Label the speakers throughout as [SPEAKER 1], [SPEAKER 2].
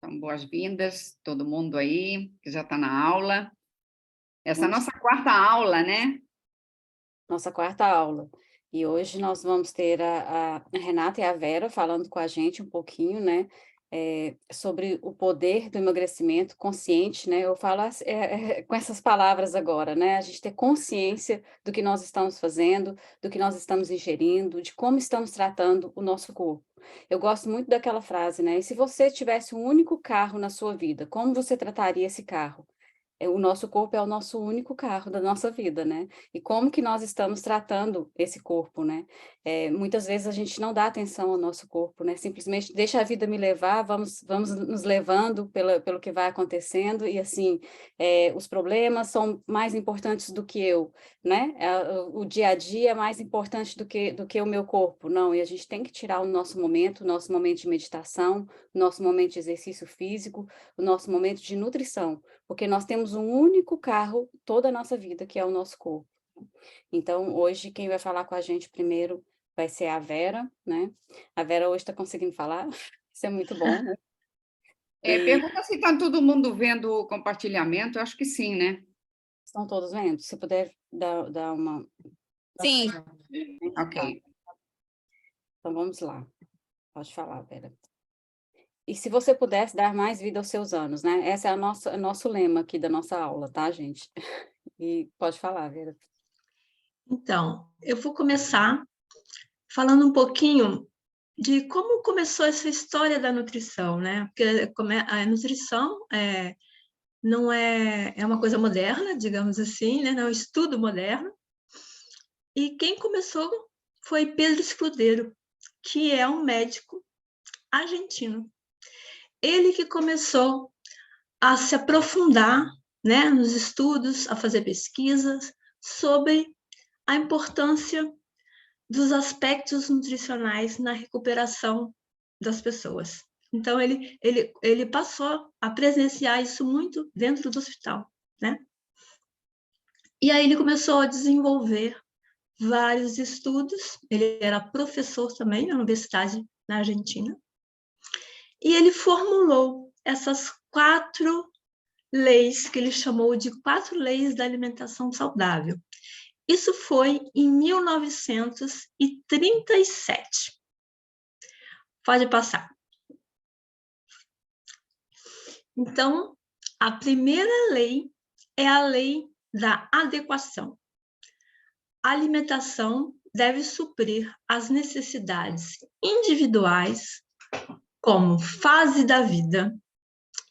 [SPEAKER 1] Então, boas-vindas, todo mundo aí, que já está na aula. Essa é a
[SPEAKER 2] Vamos
[SPEAKER 1] nossa quarta aula, né?
[SPEAKER 2] nossa quarta aula. E hoje nós vamos ter a Renata e a Vera falando com a gente um pouquinho, né, sobre o poder do emagrecimento consciente, né? Eu falo com essas palavras agora, né? A gente ter consciência do que nós estamos fazendo, do que nós estamos ingerindo, de como estamos tratando o nosso corpo. Eu gosto muito daquela frase, né? E se você tivesse um único carro na sua vida, como você trataria esse carro? O nosso corpo é o nosso único carro da nossa vida, né? E como que nós estamos tratando esse corpo, né? Muitas vezes a gente não dá atenção ao nosso corpo, né? Simplesmente deixa a vida me levar, vamos nos levando pelo que vai acontecendo, e assim, os problemas são mais importantes do que eu, né? O dia a dia é mais importante do que o meu corpo, não, e a gente tem que tirar o nosso momento de meditação, o nosso momento de exercício físico, o nosso momento de nutrição, porque nós temos um único carro toda a nossa vida, que é o nosso corpo. Então, hoje, quem vai falar com a gente primeiro vai ser a Vera, né? A Vera hoje está conseguindo falar, isso é muito bom, né?
[SPEAKER 1] Pergunta se está todo mundo vendo o compartilhamento. Eu acho que sim, né?
[SPEAKER 2] Estão todos vendo? Se puder dar uma...
[SPEAKER 1] Sim.
[SPEAKER 2] Tá.
[SPEAKER 1] Ok.
[SPEAKER 2] Então, vamos lá. Pode falar, Vera. E se você pudesse dar mais vida aos seus anos, né? Esse é o nosso lema aqui da nossa aula, tá, gente? E pode falar, Vera.
[SPEAKER 3] Então, eu vou começar falando um pouquinho de como começou essa história da nutrição, né? Porque a nutrição não é uma coisa moderna, digamos assim, né? Não é um estudo moderno. E quem começou foi Pedro Escudeiro, que é um médico argentino. Ele que começou a se aprofundar, né, nos estudos, a fazer pesquisas sobre a importância dos aspectos nutricionais na recuperação das pessoas. Então, ele passou a presenciar isso muito dentro do hospital, né? E aí ele começou a desenvolver vários estudos. Ele era professor também na universidade na Argentina. E ele formulou essas 4 leis que ele chamou de 4 leis da alimentação saudável. Isso foi em 1937. Pode passar. Então, a primeira lei é a lei da adequação. A alimentação deve suprir as necessidades individuais, como fase da vida,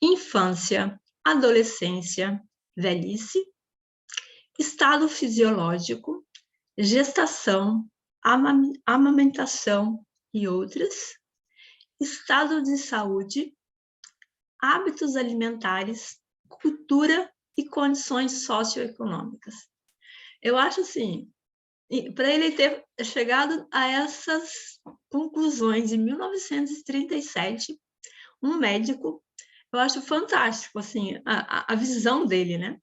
[SPEAKER 3] infância, adolescência, velhice, estado fisiológico, gestação, amamentação e outras, estado de saúde, hábitos alimentares, cultura e condições socioeconômicas. Eu acho assim, para ele ter chegado a essas conclusões em 1937, um médico, eu acho fantástico assim, a visão dele, né?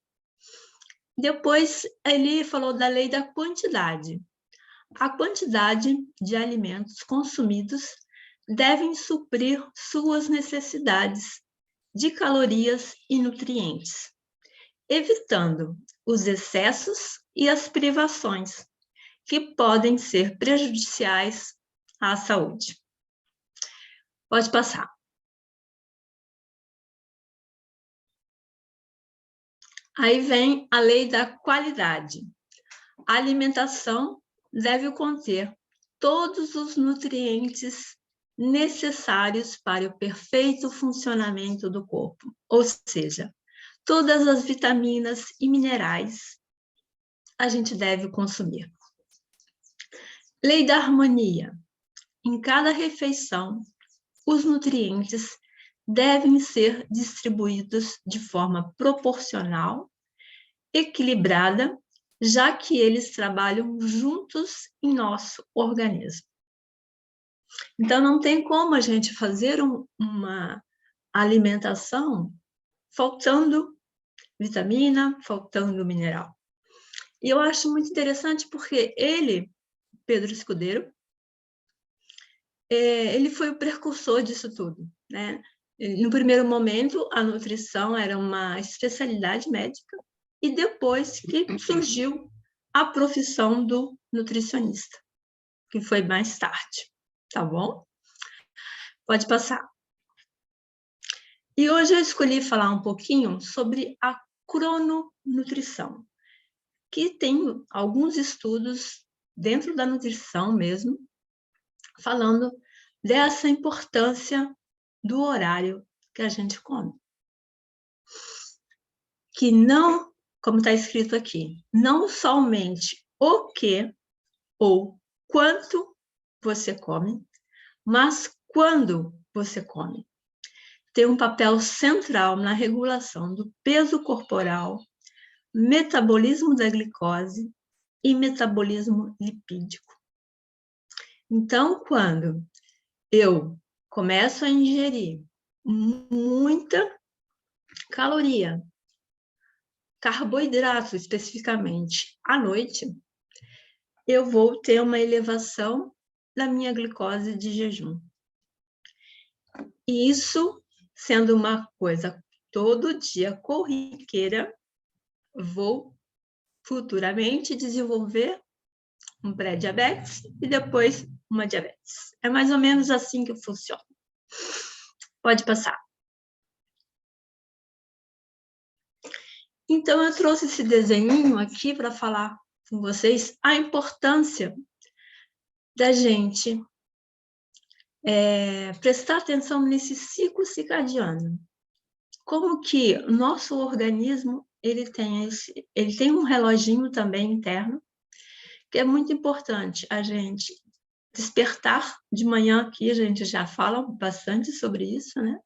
[SPEAKER 3] Depois ele falou da lei da quantidade. A quantidade de alimentos consumidos devem suprir suas necessidades de calorias e nutrientes, evitando os excessos e as privações, que podem ser prejudiciais à saúde. Pode passar. Aí vem a lei da qualidade. A alimentação deve conter todos os nutrientes necessários para o perfeito funcionamento do corpo, ou seja, todas as vitaminas e minerais a gente deve consumir. Lei da harmonia. Em cada refeição, os nutrientes devem ser distribuídos de forma proporcional, equilibrada, já que eles trabalham juntos em nosso organismo. Então, não tem como a gente fazer uma alimentação faltando vitamina, faltando mineral. E eu acho muito interessante porque ele, Pedro Escudeiro, ele foi o precursor disso tudo, né? No primeiro momento, a nutrição era uma especialidade médica, e depois que surgiu a profissão do nutricionista, que foi mais tarde, tá bom? Pode passar. E hoje eu escolhi falar um pouquinho sobre a crononutrição, que tem alguns estudos dentro da nutrição mesmo, falando dessa importância do horário que a gente come. Que não, como está escrito aqui, não somente o que ou quanto você come, mas quando você come. Tem um papel central na regulação do peso corporal, metabolismo da glicose e metabolismo lipídico. Então, quando eu começo a ingerir muita caloria, carboidrato especificamente, à noite, eu vou ter uma elevação da minha glicose de jejum. E isso, sendo uma coisa todo dia corriqueira, vou futuramente desenvolver um pré-diabetes e depois uma diabetes. É mais ou menos assim que funciona. Pode passar. Então, eu trouxe esse desenhinho aqui para falar com vocês a importância da gente prestar atenção nesse ciclo circadiano. Como que o nosso organismo ele tem um reloginho também interno, que é muito importante a gente despertar de manhã, aqui a gente já fala bastante sobre isso, né?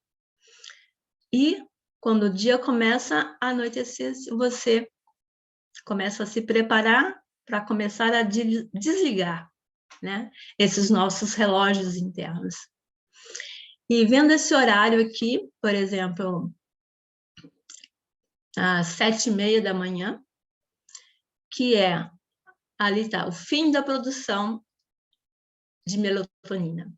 [SPEAKER 3] E quando o dia começa a anoitecer, você começa a se preparar para começar a desligar, né, esses nossos relógios internos. E vendo esse horário aqui, por exemplo, às 7h30 da manhã, que ali está o fim da produção de melatonina.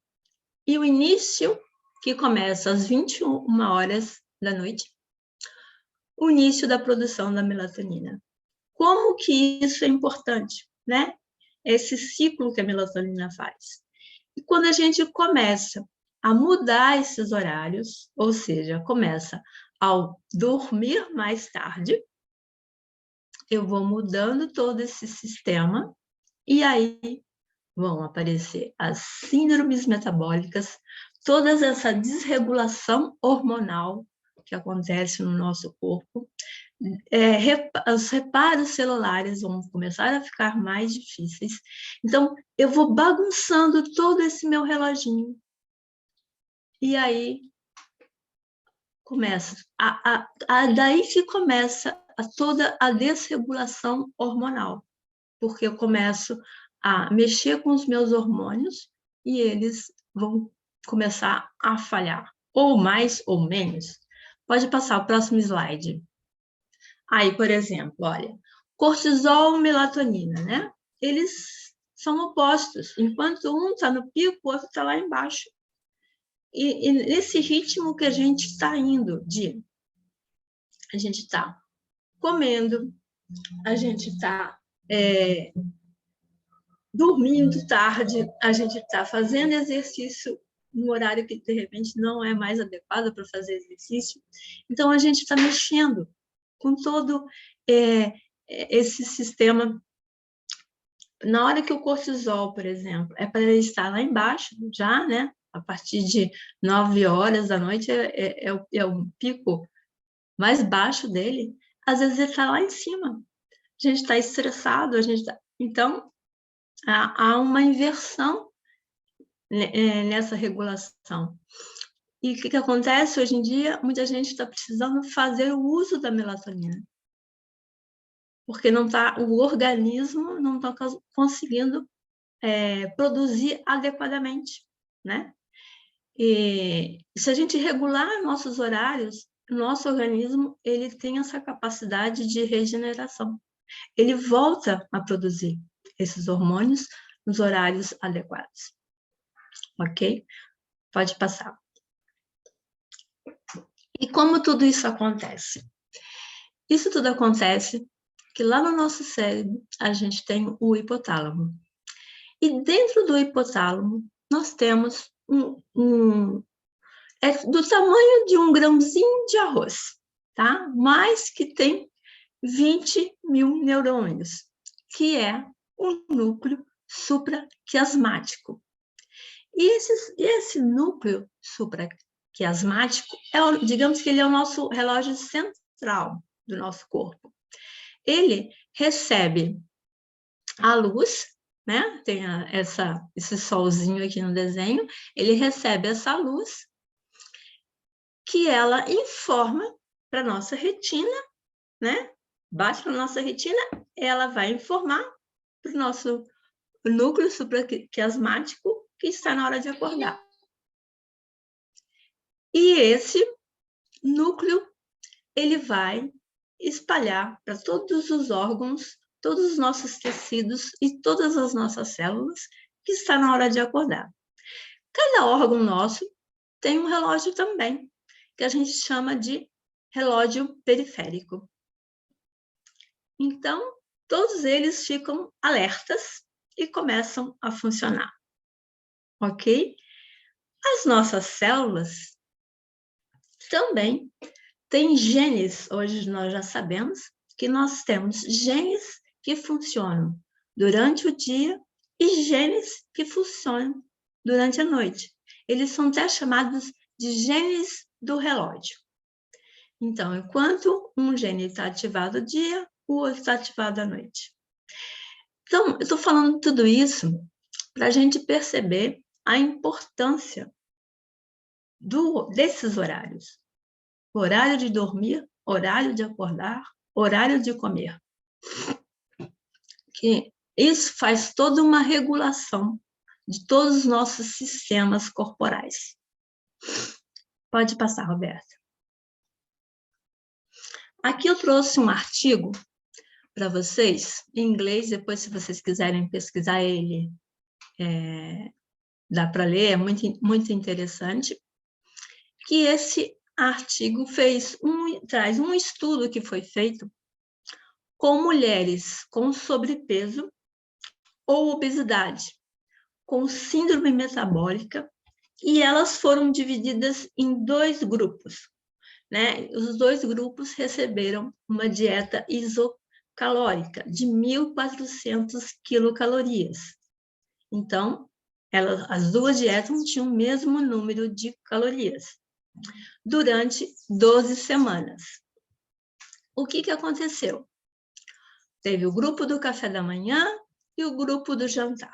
[SPEAKER 3] E o início, que começa às 21h da noite, o início da produção da melatonina. Como que isso é importante, né? Esse ciclo que a melatonina faz. E quando a gente começa a mudar esses horários, ou seja, começa ao dormir mais tarde, eu vou mudando todo esse sistema e aí vão aparecer as síndromes metabólicas, toda essa desregulação hormonal que acontece no nosso corpo, os reparos celulares vão começar a ficar mais difíceis. Então, eu vou bagunçando todo esse meu reloginho. E aí, começa. Daí que começa toda a desregulação hormonal. Porque eu começo a mexer com os meus hormônios e eles vão começar a falhar. Ou mais ou menos. Pode passar o próximo slide. Aí, por exemplo, olha, cortisol e melatonina, né? Eles são opostos. Enquanto um está no pico, o outro está lá embaixo. E nesse ritmo que a gente está indo, a gente está comendo, a gente está dormindo tarde, a gente está fazendo exercício no horário que, de repente, não é mais adequado para fazer exercício. Então, a gente está mexendo com todo esse sistema. Na hora que o cortisol, por exemplo, é para ele estar lá embaixo, já, né? A partir de 9h da noite é o pico mais baixo dele. Às vezes ele está lá em cima. A gente está estressado, Então, há uma inversão nessa regulação. E o que acontece hoje em dia? Muita gente está precisando fazer o uso da melatonina, porque o organismo não está conseguindo produzir adequadamente, né? E se a gente regular nossos horários, o nosso organismo ele tem essa capacidade de regeneração. Ele volta a produzir esses hormônios nos horários adequados. Ok? Pode passar. E como tudo isso acontece? Isso tudo acontece que lá no nosso cérebro a gente tem o hipotálamo. E dentro do hipotálamo nós temos é do tamanho de um grãozinho de arroz, tá? Mas que tem 20.000 neurônios, que é o núcleo supraquiasmático. E esse núcleo supraquiasmático, digamos que ele é o nosso relógio central do nosso corpo. Ele recebe a luz, né? Tem esse solzinho aqui no desenho, ele recebe essa luz que ela informa para a nossa retina, né? Bate na nossa retina, ela vai informar para o nosso núcleo supraquiasmático que está na hora de acordar. E esse núcleo, ele vai espalhar para todos os órgãos, todos os nossos tecidos e todas as nossas células que está na hora de acordar. Cada órgão nosso tem um relógio também, que a gente chama de relógio periférico. Então, todos eles ficam alertas e começam a funcionar, ok? As nossas células também têm genes. Hoje nós já sabemos que nós temos genes que funcionam durante o dia e genes que funcionam durante a noite. Eles são até chamados de genes do relógio. Então, enquanto um gene está ativado no dia, o outro está ativado à noite. Então, eu estou falando tudo isso para a gente perceber a importância desses horários. Horário de dormir, horário de acordar, horário de comer. Que isso faz toda uma regulação de todos os nossos sistemas corporais. Pode passar, Roberta. Aqui eu trouxe um artigo para vocês, em inglês, depois se vocês quiserem pesquisar ele, dá para ler, é muito interessante, que esse artigo traz um estudo que foi feito com mulheres com sobrepeso ou obesidade, com síndrome metabólica, e elas foram divididas em 2 grupos, né? Os 2 grupos receberam uma dieta isocalórica de 1.400 quilocalorias. Então, as 2 dietas tinham o mesmo número de calorias durante 12 semanas. O que aconteceu? Teve o grupo do café da manhã e o grupo do jantar.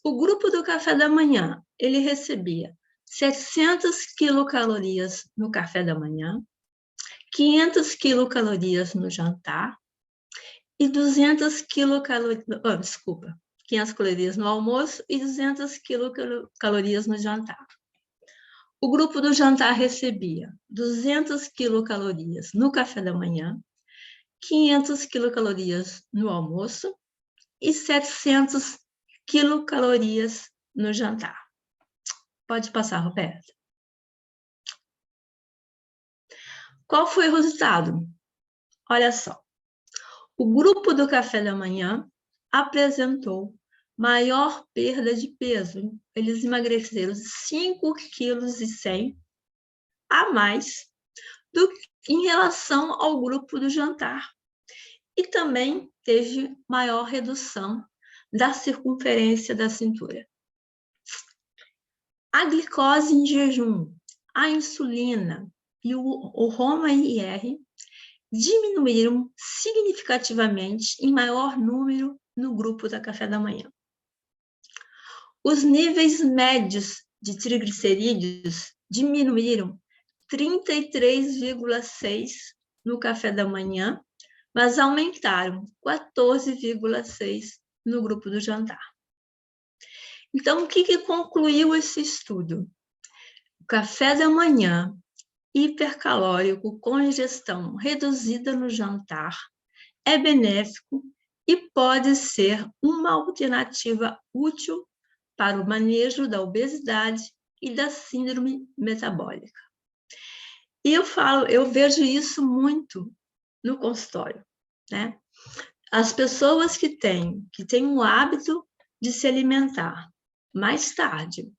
[SPEAKER 3] O grupo do café da manhã, ele recebia 700 quilocalorias no café da manhã, 500 quilocalorias no jantar e 200 quilocalorias, 500 calorias no almoço e 200 quilocalorias no jantar. O grupo do jantar recebia 200 quilocalorias no café da manhã, 500 quilocalorias no almoço e 700 quilocalorias no jantar. Pode passar, Roberta. Qual foi o resultado? Olha só. O grupo do café da manhã apresentou maior perda de peso. Eles emagreceram 5,1 kg a mais em relação ao grupo do jantar. E também teve maior redução da circunferência da cintura. A glicose em jejum, a insulina e o HOMA-IR diminuíram significativamente em maior número no grupo da café da manhã. Os níveis médios de triglicerídeos diminuíram 33,6 no café da manhã, mas aumentaram 14,6 no grupo do jantar. Então, o que concluiu esse estudo? O café da manhã hipercalórico com ingestão reduzida no jantar é benéfico e pode ser uma alternativa útil para o manejo da obesidade e da síndrome metabólica. E eu vejo isso muito no consultório, né? As pessoas que têm o hábito de se alimentar mais tarde,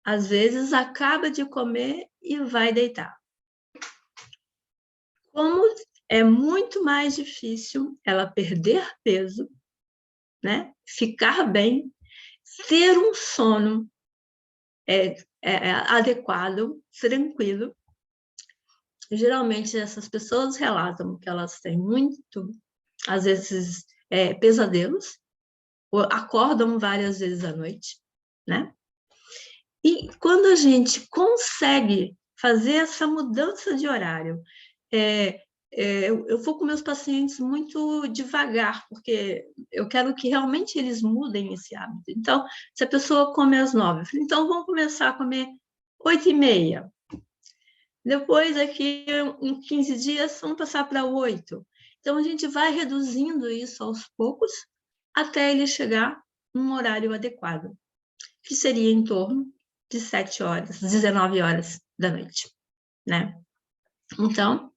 [SPEAKER 3] às vezes acaba de comer e vai deitar. Como é muito mais difícil ela perder peso, né? Ficar bem, ter um sono adequado, tranquilo. Geralmente essas pessoas relatam que elas têm muito, às vezes, pesadelos, ou acordam várias vezes à noite, né? E quando a gente consegue fazer essa mudança de horário, eu vou com meus pacientes muito devagar, porque eu quero que realmente eles mudem esse hábito. Então, se a pessoa come às 9, então vamos começar a comer 8h30. Depois, aqui em 15 dias, vamos passar para 8. Então, a gente vai reduzindo isso aos poucos, até ele chegar num horário adequado, que seria em torno de 7 horas, 19 horas da noite, né? Então,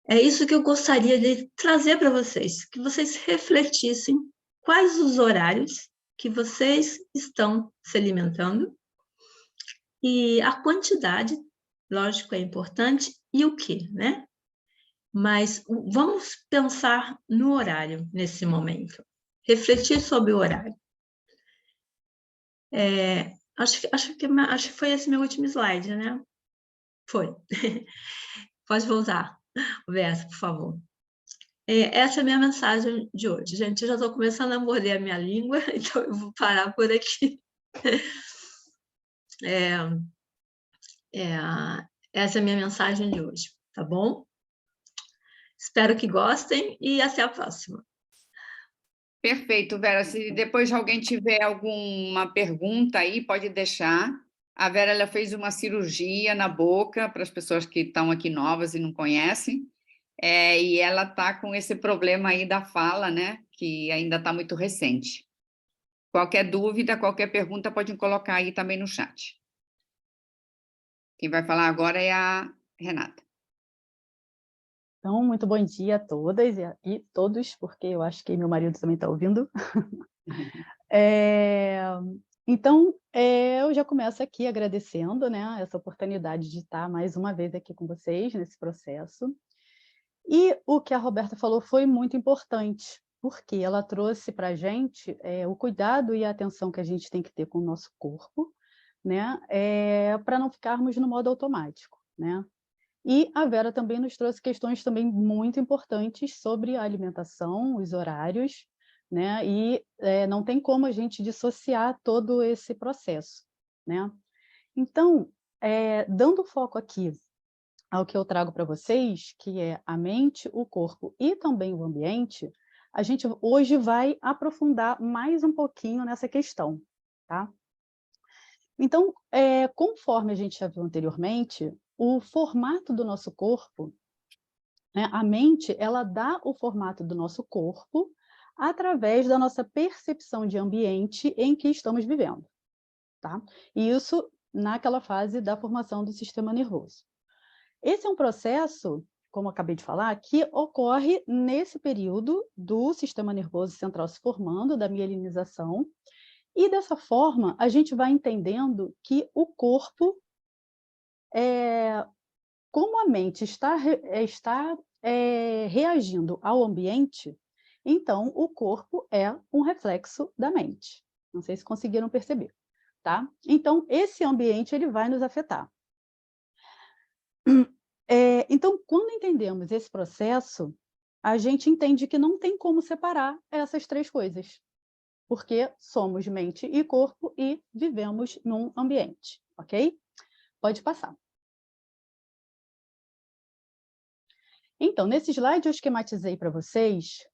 [SPEAKER 3] é isso que eu gostaria de trazer para vocês, que vocês refletissem quais os horários que vocês estão se alimentando e a quantidade, lógico, é importante, e o que, né? Mas vamos pensar no horário nesse momento, refletir sobre o horário. Acho que foi esse meu último slide, né? Foi. Pode voltar, Roberto, por favor. Essa é a minha mensagem de hoje. Gente, eu já estou começando a morder a minha língua, então eu vou parar por aqui. Essa é a minha mensagem de hoje, tá bom? Espero que gostem e até a próxima.
[SPEAKER 1] Perfeito, Vera. Se depois alguém tiver alguma pergunta aí, pode deixar. A Vera ela fez uma cirurgia na boca para as pessoas que estão aqui novas e não conhecem. E ela está com esse problema aí da fala, né? Que ainda está muito recente. Qualquer dúvida, qualquer pergunta, pode colocar aí também no chat. Quem vai falar agora é a Renata.
[SPEAKER 4] Então, muito bom dia a todas e todos, porque eu acho que meu marido também está ouvindo. Então, eu já começo aqui agradecendo, né, essa oportunidade de estar mais uma vez aqui com vocês nesse processo. E o que a Roberta falou foi muito importante, porque ela trouxe para a gente o cuidado e a atenção que a gente tem que ter com o nosso corpo, né, para não ficarmos no modo automático, né? E a Vera também nos trouxe questões também muito importantes sobre a alimentação, os horários, né? E não tem como a gente dissociar todo esse processo, né? Então, dando foco aqui ao que eu trago para vocês, que é a mente, o corpo e também o ambiente, a gente hoje vai aprofundar mais um pouquinho nessa questão, tá? Então, conforme a gente já viu anteriormente, o formato do nosso corpo, né, a mente, ela dá o formato do nosso corpo através da nossa percepção de ambiente em que estamos vivendo, tá? E isso naquela fase da formação do sistema nervoso. Esse é um processo, como eu acabei de falar, que ocorre nesse período do sistema nervoso central se formando, da mielinização, e dessa forma a gente vai entendendo que o corpo como a mente está reagindo ao ambiente, então o corpo é um reflexo da mente. Não sei se conseguiram perceber, tá? Então, esse ambiente ele vai nos afetar. Então, quando entendemos esse processo, a gente entende que não tem como separar essas três coisas, porque somos mente e corpo e vivemos num ambiente, ok? Pode passar. Então, nesse slide eu esquematizei para vocês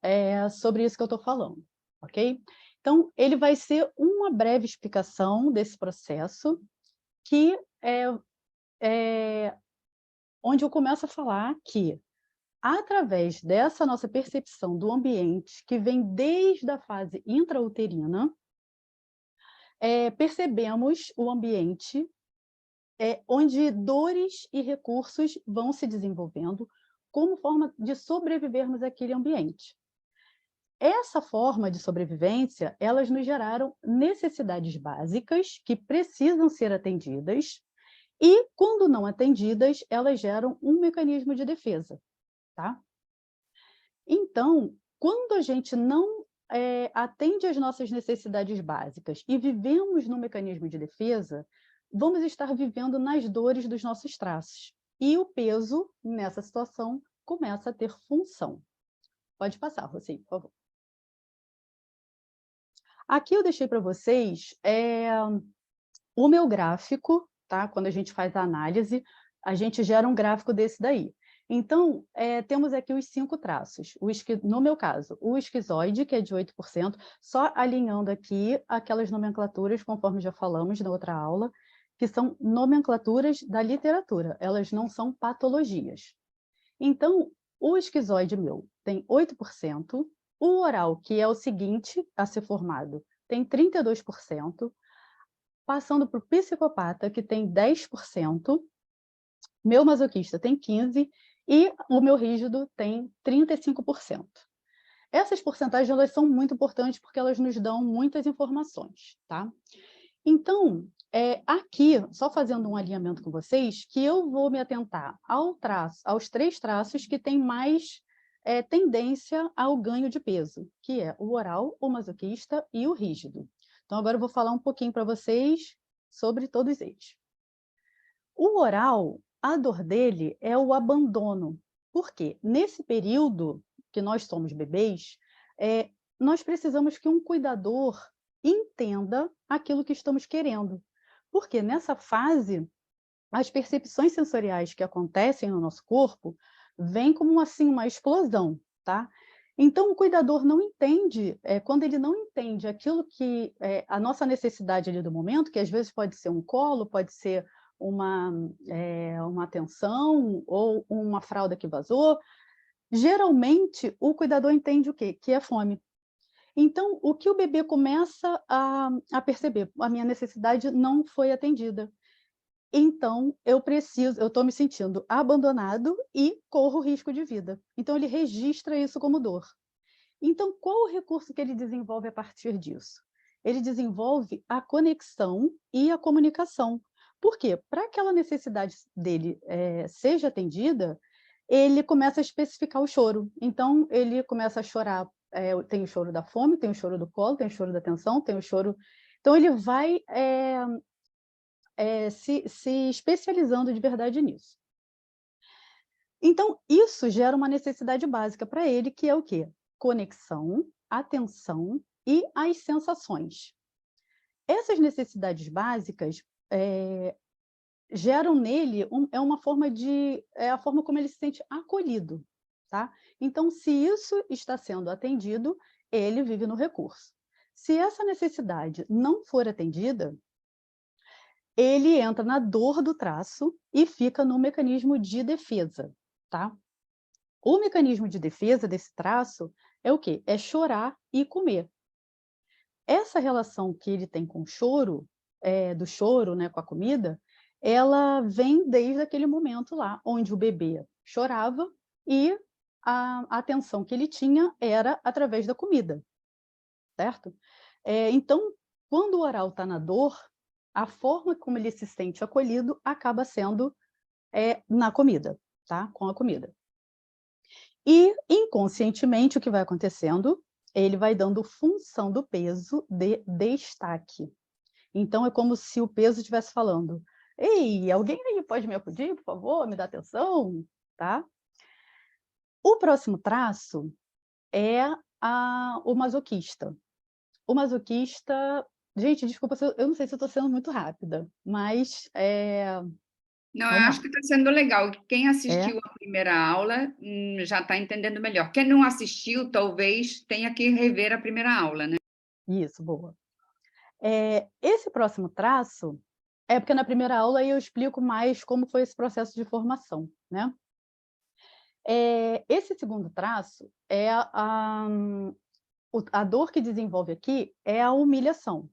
[SPEAKER 4] sobre isso que eu estou falando, ok? Então, ele vai ser uma breve explicação desse processo, que onde eu começo a falar que, através dessa nossa percepção do ambiente, que vem desde a fase intrauterina, percebemos o ambiente onde dores e recursos vão se desenvolvendo como forma de sobrevivermos àquele ambiente. Essa forma de sobrevivência, elas nos geraram necessidades básicas que precisam ser atendidas e, quando não atendidas, elas geram um mecanismo de defesa, tá? Então, quando a gente não atende às nossas necessidades básicas e vivemos no mecanismo de defesa, vamos estar vivendo nas dores dos nossos traços. E o peso, nessa situação, começa a ter função. Pode passar, Rocinho, por favor. Aqui eu deixei para vocês o meu gráfico, tá? Quando a gente faz a análise, a gente gera um gráfico desse daí. Então, temos aqui os 5 traços. No meu caso, o esquizoide, que é de 8%, só alinhando aqui aquelas nomenclaturas, conforme já falamos na outra aula, que são nomenclaturas da literatura, elas não são patologias. Então, o esquizoide meu tem 8%, o oral, que é o seguinte a ser formado, tem 32%, passando para o psicopata, que tem 10%, meu masoquista tem 15%, e o meu rígido tem 35%. Essas porcentagens elas são muito importantes porque elas nos dão muitas informações, tá? Então, aqui, só fazendo um alinhamento com vocês, que eu vou me atentar aos 3 traços que têm mais tendência ao ganho de peso, que é o oral, o masoquista e o rígido. Então, agora eu vou falar um pouquinho para vocês sobre todos eles. O oral, a dor dele é o abandono. Por quê? Nesse período que nós somos bebês, nós precisamos que um cuidador entenda aquilo que estamos querendo. Porque nessa fase, as percepções sensoriais que acontecem no nosso corpo vêm como assim, uma explosão, tá? Então, o cuidador não entende, quando ele não entende aquilo que a nossa necessidade ali do momento, que às vezes pode ser um colo, pode ser uma atenção ou uma fralda que vazou, geralmente o cuidador entende o quê? Que é fome. Então, o que o bebê começa a perceber? A minha necessidade não foi atendida. Então, eu estou me sentindo abandonado e corro risco de vida. Então, ele registra isso como dor. Então, qual o recurso que ele desenvolve a partir disso? Ele desenvolve a conexão e a comunicação. Por quê? Para que aquela necessidade dele seja atendida, ele começa a especificar o choro. Então, ele começa a chorar. Tem o choro da fome, tem o choro do colo, tem o choro da atenção, tem o choro... Então, ele vai se especializando de verdade nisso. Então, isso gera uma necessidade básica para ele, que é o quê? Conexão, atenção e as sensações. Essas necessidades básicas geram nele uma forma a forma como ele se sente acolhido, tá? Então, se isso está sendo atendido, ele vive no recurso. Se essa necessidade não for atendida, ele entra na dor do traço e fica no mecanismo de defesa, tá? O mecanismo de defesa desse traço é o quê? É chorar e comer. Essa relação que ele tem com o choro, do choro, né, com a comida, ela vem desde aquele momento lá, onde o bebê chorava e a atenção que ele tinha era através da comida, certo? Então, quando o oral está na dor, a forma como ele se sente acolhido acaba sendo na comida, tá? Com a comida. E, inconscientemente, o que vai acontecendo? Ele vai dando função do peso de destaque. Então, é como se o peso estivesse falando: ei, alguém aí pode me acudir, por favor? Me dá atenção? Tá? O próximo traço é o masoquista. O masoquista... Gente, desculpa, eu não sei se eu estou sendo muito rápida, mas...
[SPEAKER 1] Não, eu acho que está sendo legal. Quem assistiu
[SPEAKER 4] É?
[SPEAKER 1] a primeira aula já está entendendo melhor. Quem não assistiu, talvez tenha que rever a primeira aula, né?
[SPEAKER 4] Isso, boa. Esse próximo traço é porque na primeira aula eu explico mais como foi esse processo de formação, né? Esse segundo traço é a dor que desenvolve aqui é a humilhação.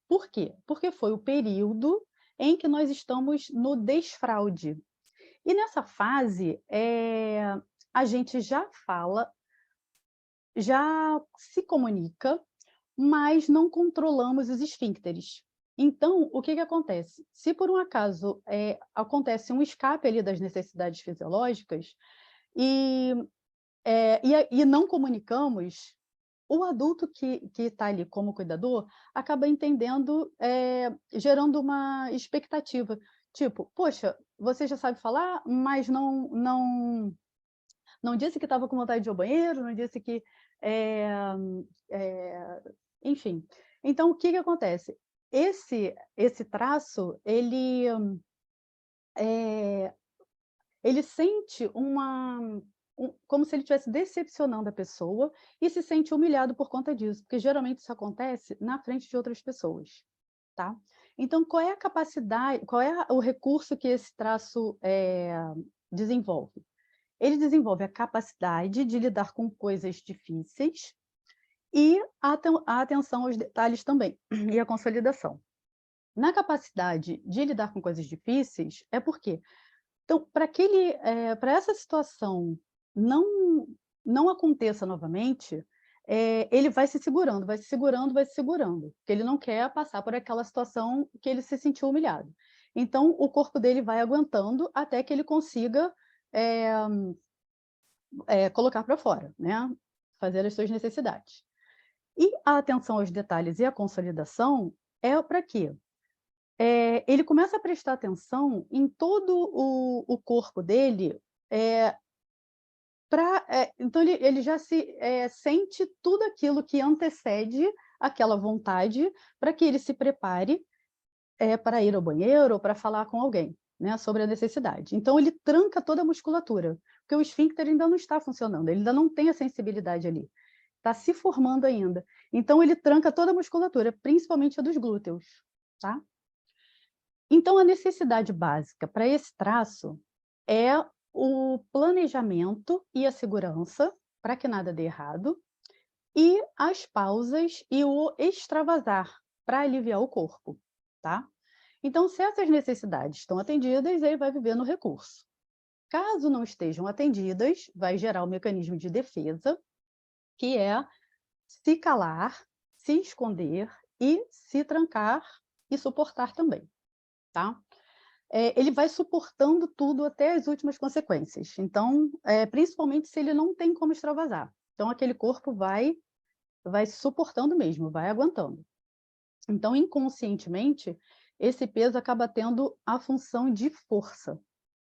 [SPEAKER 4] Por quê? Porque foi o período em que nós estamos no desfraude. E nessa fase, a gente já fala, já se comunica, mas não controlamos os esfíncteres. Então, o que que acontece? Se por um acaso acontece um escape ali das necessidades fisiológicas e não comunicamos, o adulto que está ali como cuidador acaba entendendo, gerando uma expectativa. Tipo, poxa, você já sabe falar, mas não disse que estava com vontade de ir ao banheiro, não disse que... enfim. Então, o que que acontece? Esse traço, ele sente como se ele estivesse decepcionando a pessoa e se sente humilhado por conta disso, porque geralmente isso acontece na frente de outras pessoas, tá? Então, qual é a capacidade, qual é o recurso que esse traço desenvolve? Ele desenvolve a capacidade de lidar com coisas difíceis e a atenção aos detalhes também, e a consolidação. Na capacidade de lidar com coisas difíceis, é porque... Então, para essa situação não aconteça novamente, ele vai se segurando, vai se segurando, vai se segurando, porque ele não quer passar por aquela situação que ele se sentiu humilhado. Então, o corpo dele vai aguentando até que ele consiga colocar para fora, né? Fazer as suas necessidades. E a atenção aos detalhes e a consolidação é para quê? Ele começa a prestar atenção em todo o corpo dele, então ele já sente tudo aquilo que antecede aquela vontade para que ele se prepare para ir ao banheiro ou para falar com alguém, né, sobre a necessidade. Então ele tranca toda a musculatura, porque o esfíncter ainda não está funcionando, ele ainda não tem a sensibilidade ali, está se formando ainda. Então ele tranca toda a musculatura, principalmente a dos glúteos, tá? Então, a necessidade básica para esse traço é o planejamento e a segurança, para que nada dê errado, e as pausas e o extravasar, para aliviar o corpo, tá? Então, se essas necessidades estão atendidas, ele vai viver no recurso. Caso não estejam atendidas, vai gerar o mecanismo de defesa, que é se calar, se esconder e se trancar e suportar também. Tá? Ele vai suportando tudo até as últimas consequências. Então, principalmente se ele não tem como extravasar. Então, aquele corpo vai suportando mesmo, vai aguentando. Então, inconscientemente, esse peso acaba tendo a função de força.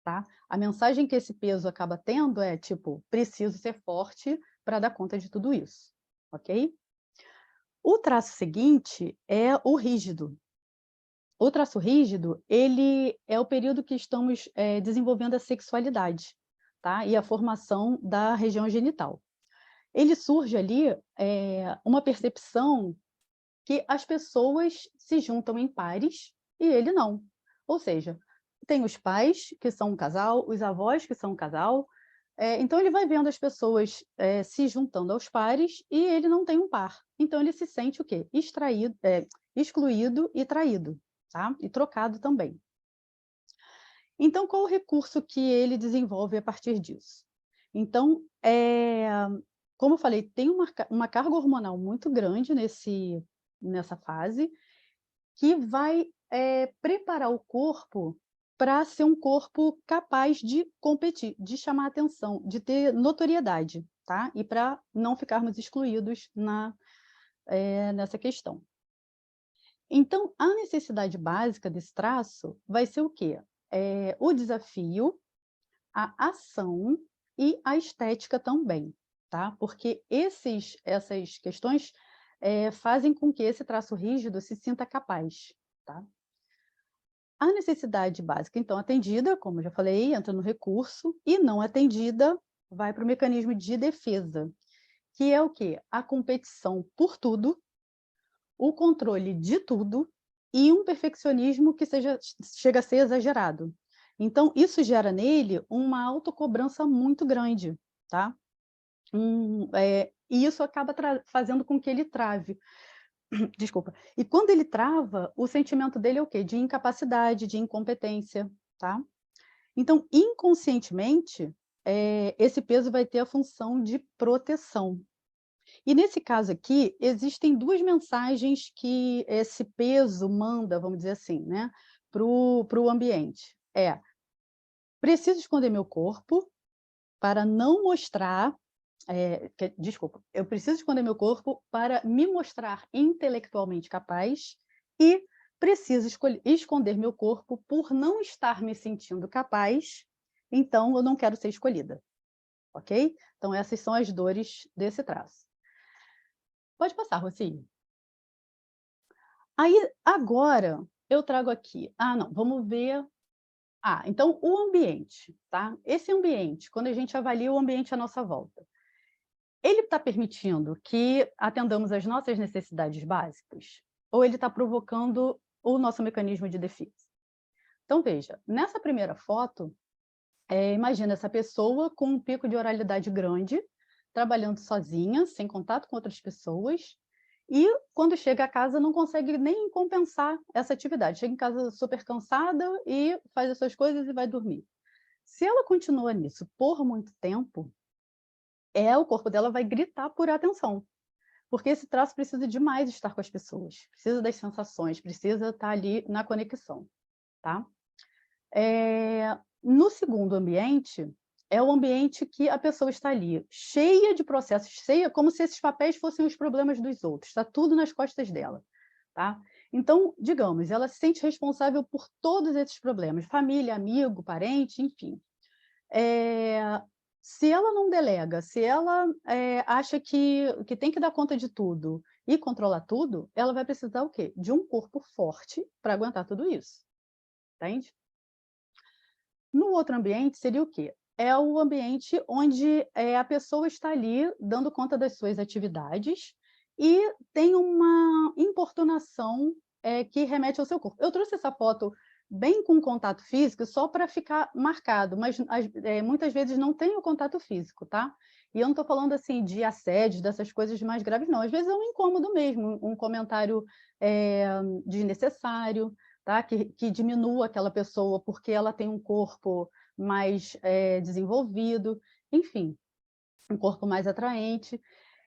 [SPEAKER 4] Tá? A mensagem que esse peso acaba tendo é, tipo, preciso ser forte para dar conta de tudo isso. Ok? O traço seguinte é o rígido. O traço rígido, ele é o período que estamos desenvolvendo a sexualidade, tá? E a formação da região genital. Ele surge ali uma percepção que as pessoas se juntam em pares e ele não. Ou seja, tem os pais, que são um casal, os avós, que são um casal, então ele vai vendo as pessoas se juntando aos pares e ele não tem um par. Então ele se sente o quê? Excluído e traído. Tá? E trocado também. Então, qual o recurso que ele desenvolve a partir disso? Então, como eu falei, tem uma carga hormonal muito grande nessa fase, que vai preparar o corpo para ser um corpo capaz de competir, de chamar atenção, de ter notoriedade, tá? E para não ficarmos excluídos nessa questão. Então, a necessidade básica desse traço vai ser o quê? O desafio, a ação e a estética também, tá? Porque essas questões fazem com que esse traço rígido se sinta capaz, tá? A necessidade básica, então, atendida, como eu já falei, entra no recurso, e não atendida, vai para o mecanismo de defesa, que é o quê? A competição por tudo, o controle de tudo e um perfeccionismo que chega a ser exagerado. Então, isso gera nele uma autocobrança muito grande, tá? E isso acaba fazendo com que ele trave. desculpa. E quando ele trava, o sentimento dele é o quê? De incapacidade, de incompetência, tá? Então, inconscientemente, esse peso vai ter a função de proteção. E nesse caso aqui, existem 2 mensagens que esse peso manda, vamos dizer assim, né, para o ambiente. Preciso esconder meu corpo para não mostrar, desculpa, eu preciso esconder meu corpo para me mostrar intelectualmente capaz e preciso esconder meu corpo por não estar me sentindo capaz, então eu não quero ser escolhida, ok? Então essas são as dores desse traço. Pode passar, Rocinho. Aí, agora, eu trago aqui. Não, vamos ver. Então, o ambiente, tá? Esse ambiente, quando a gente avalia o ambiente à nossa volta, ele está permitindo que atendamos às nossas necessidades básicas? Ou ele está provocando o nosso mecanismo de defesa? Então, veja, nessa primeira foto, imagina essa pessoa com um pico de oralidade grande, trabalhando sozinha, sem contato com outras pessoas, e quando chega a casa não consegue nem compensar essa atividade. Chega em casa super cansada e faz as suas coisas e vai dormir. Se ela continua nisso por muito tempo, o corpo dela vai gritar por atenção, porque esse traço precisa demais estar com as pessoas, precisa das sensações, precisa estar ali na conexão, tá? No segundo ambiente, é o ambiente que a pessoa está ali, cheia de processos, cheia, como se esses papéis fossem os problemas dos outros, está tudo nas costas dela, tá? Então, digamos, ela se sente responsável por todos esses problemas, família, amigo, parente, enfim. Se ela não delega, se ela acha que tem que dar conta de tudo e controlar tudo, ela vai precisar o quê? De um corpo forte para aguentar tudo isso, entende? No outro ambiente seria o quê? É o ambiente onde a pessoa está ali dando conta das suas atividades e tem uma importunação que remete ao seu corpo. Eu trouxe essa foto bem com contato físico só para ficar marcado, mas muitas vezes não tem o contato físico, tá? E eu não estou falando assim de assédio, dessas coisas mais graves, não. Às vezes é um incômodo mesmo, um comentário desnecessário, tá? Que diminua aquela pessoa porque ela tem um corpo mais desenvolvido, enfim, um corpo mais atraente.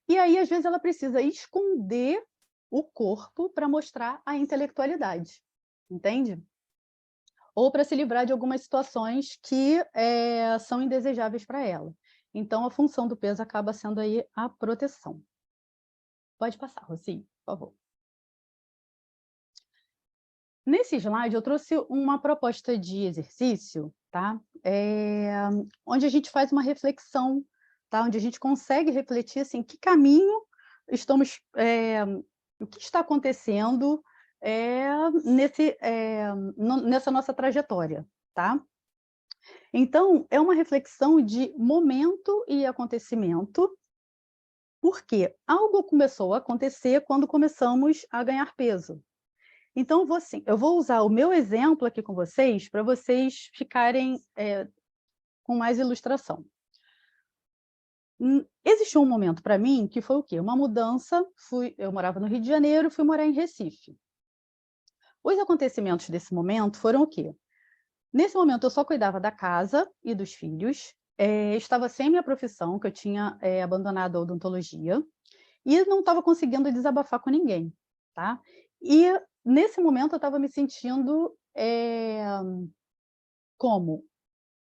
[SPEAKER 4] E aí, às vezes, ela precisa esconder o corpo para mostrar a intelectualidade, entende? Ou para se livrar de algumas situações que são indesejáveis para ela. Então, a função do peso acaba sendo aí a proteção. Pode passar, Rocinho, por favor. Nesse slide, eu trouxe uma proposta de exercício, tá? Onde a gente faz uma reflexão, tá? Onde a gente consegue refletir assim, que caminho estamos, o que está acontecendo nessa nossa trajetória, tá? Então, é uma reflexão de momento e acontecimento, porque algo começou a acontecer quando começamos a ganhar peso. Então, eu vou usar o meu exemplo aqui com vocês para vocês ficarem com mais ilustração. Existiu um momento para mim que foi o quê? Uma mudança, eu morava no Rio de Janeiro, fui morar em Recife. Os acontecimentos desse momento foram o quê? Nesse momento, eu só cuidava da casa e dos filhos, estava sem minha profissão, que eu tinha abandonado a odontologia, e não estava conseguindo desabafar com ninguém, tá? E nesse momento eu estava me sentindo como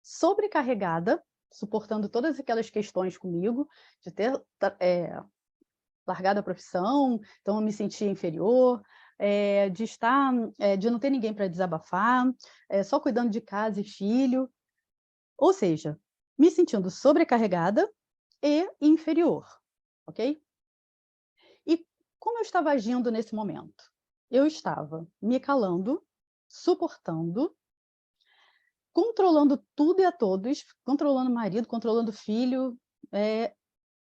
[SPEAKER 4] sobrecarregada, suportando todas aquelas questões comigo, de ter largado a profissão, então eu me sentia inferior, de não ter ninguém para desabafar, só cuidando de casa e filho, ou seja, me sentindo sobrecarregada e inferior, ok? E como eu estava agindo nesse momento? Eu estava me calando, suportando, controlando tudo e a todos, controlando o marido, controlando o filho,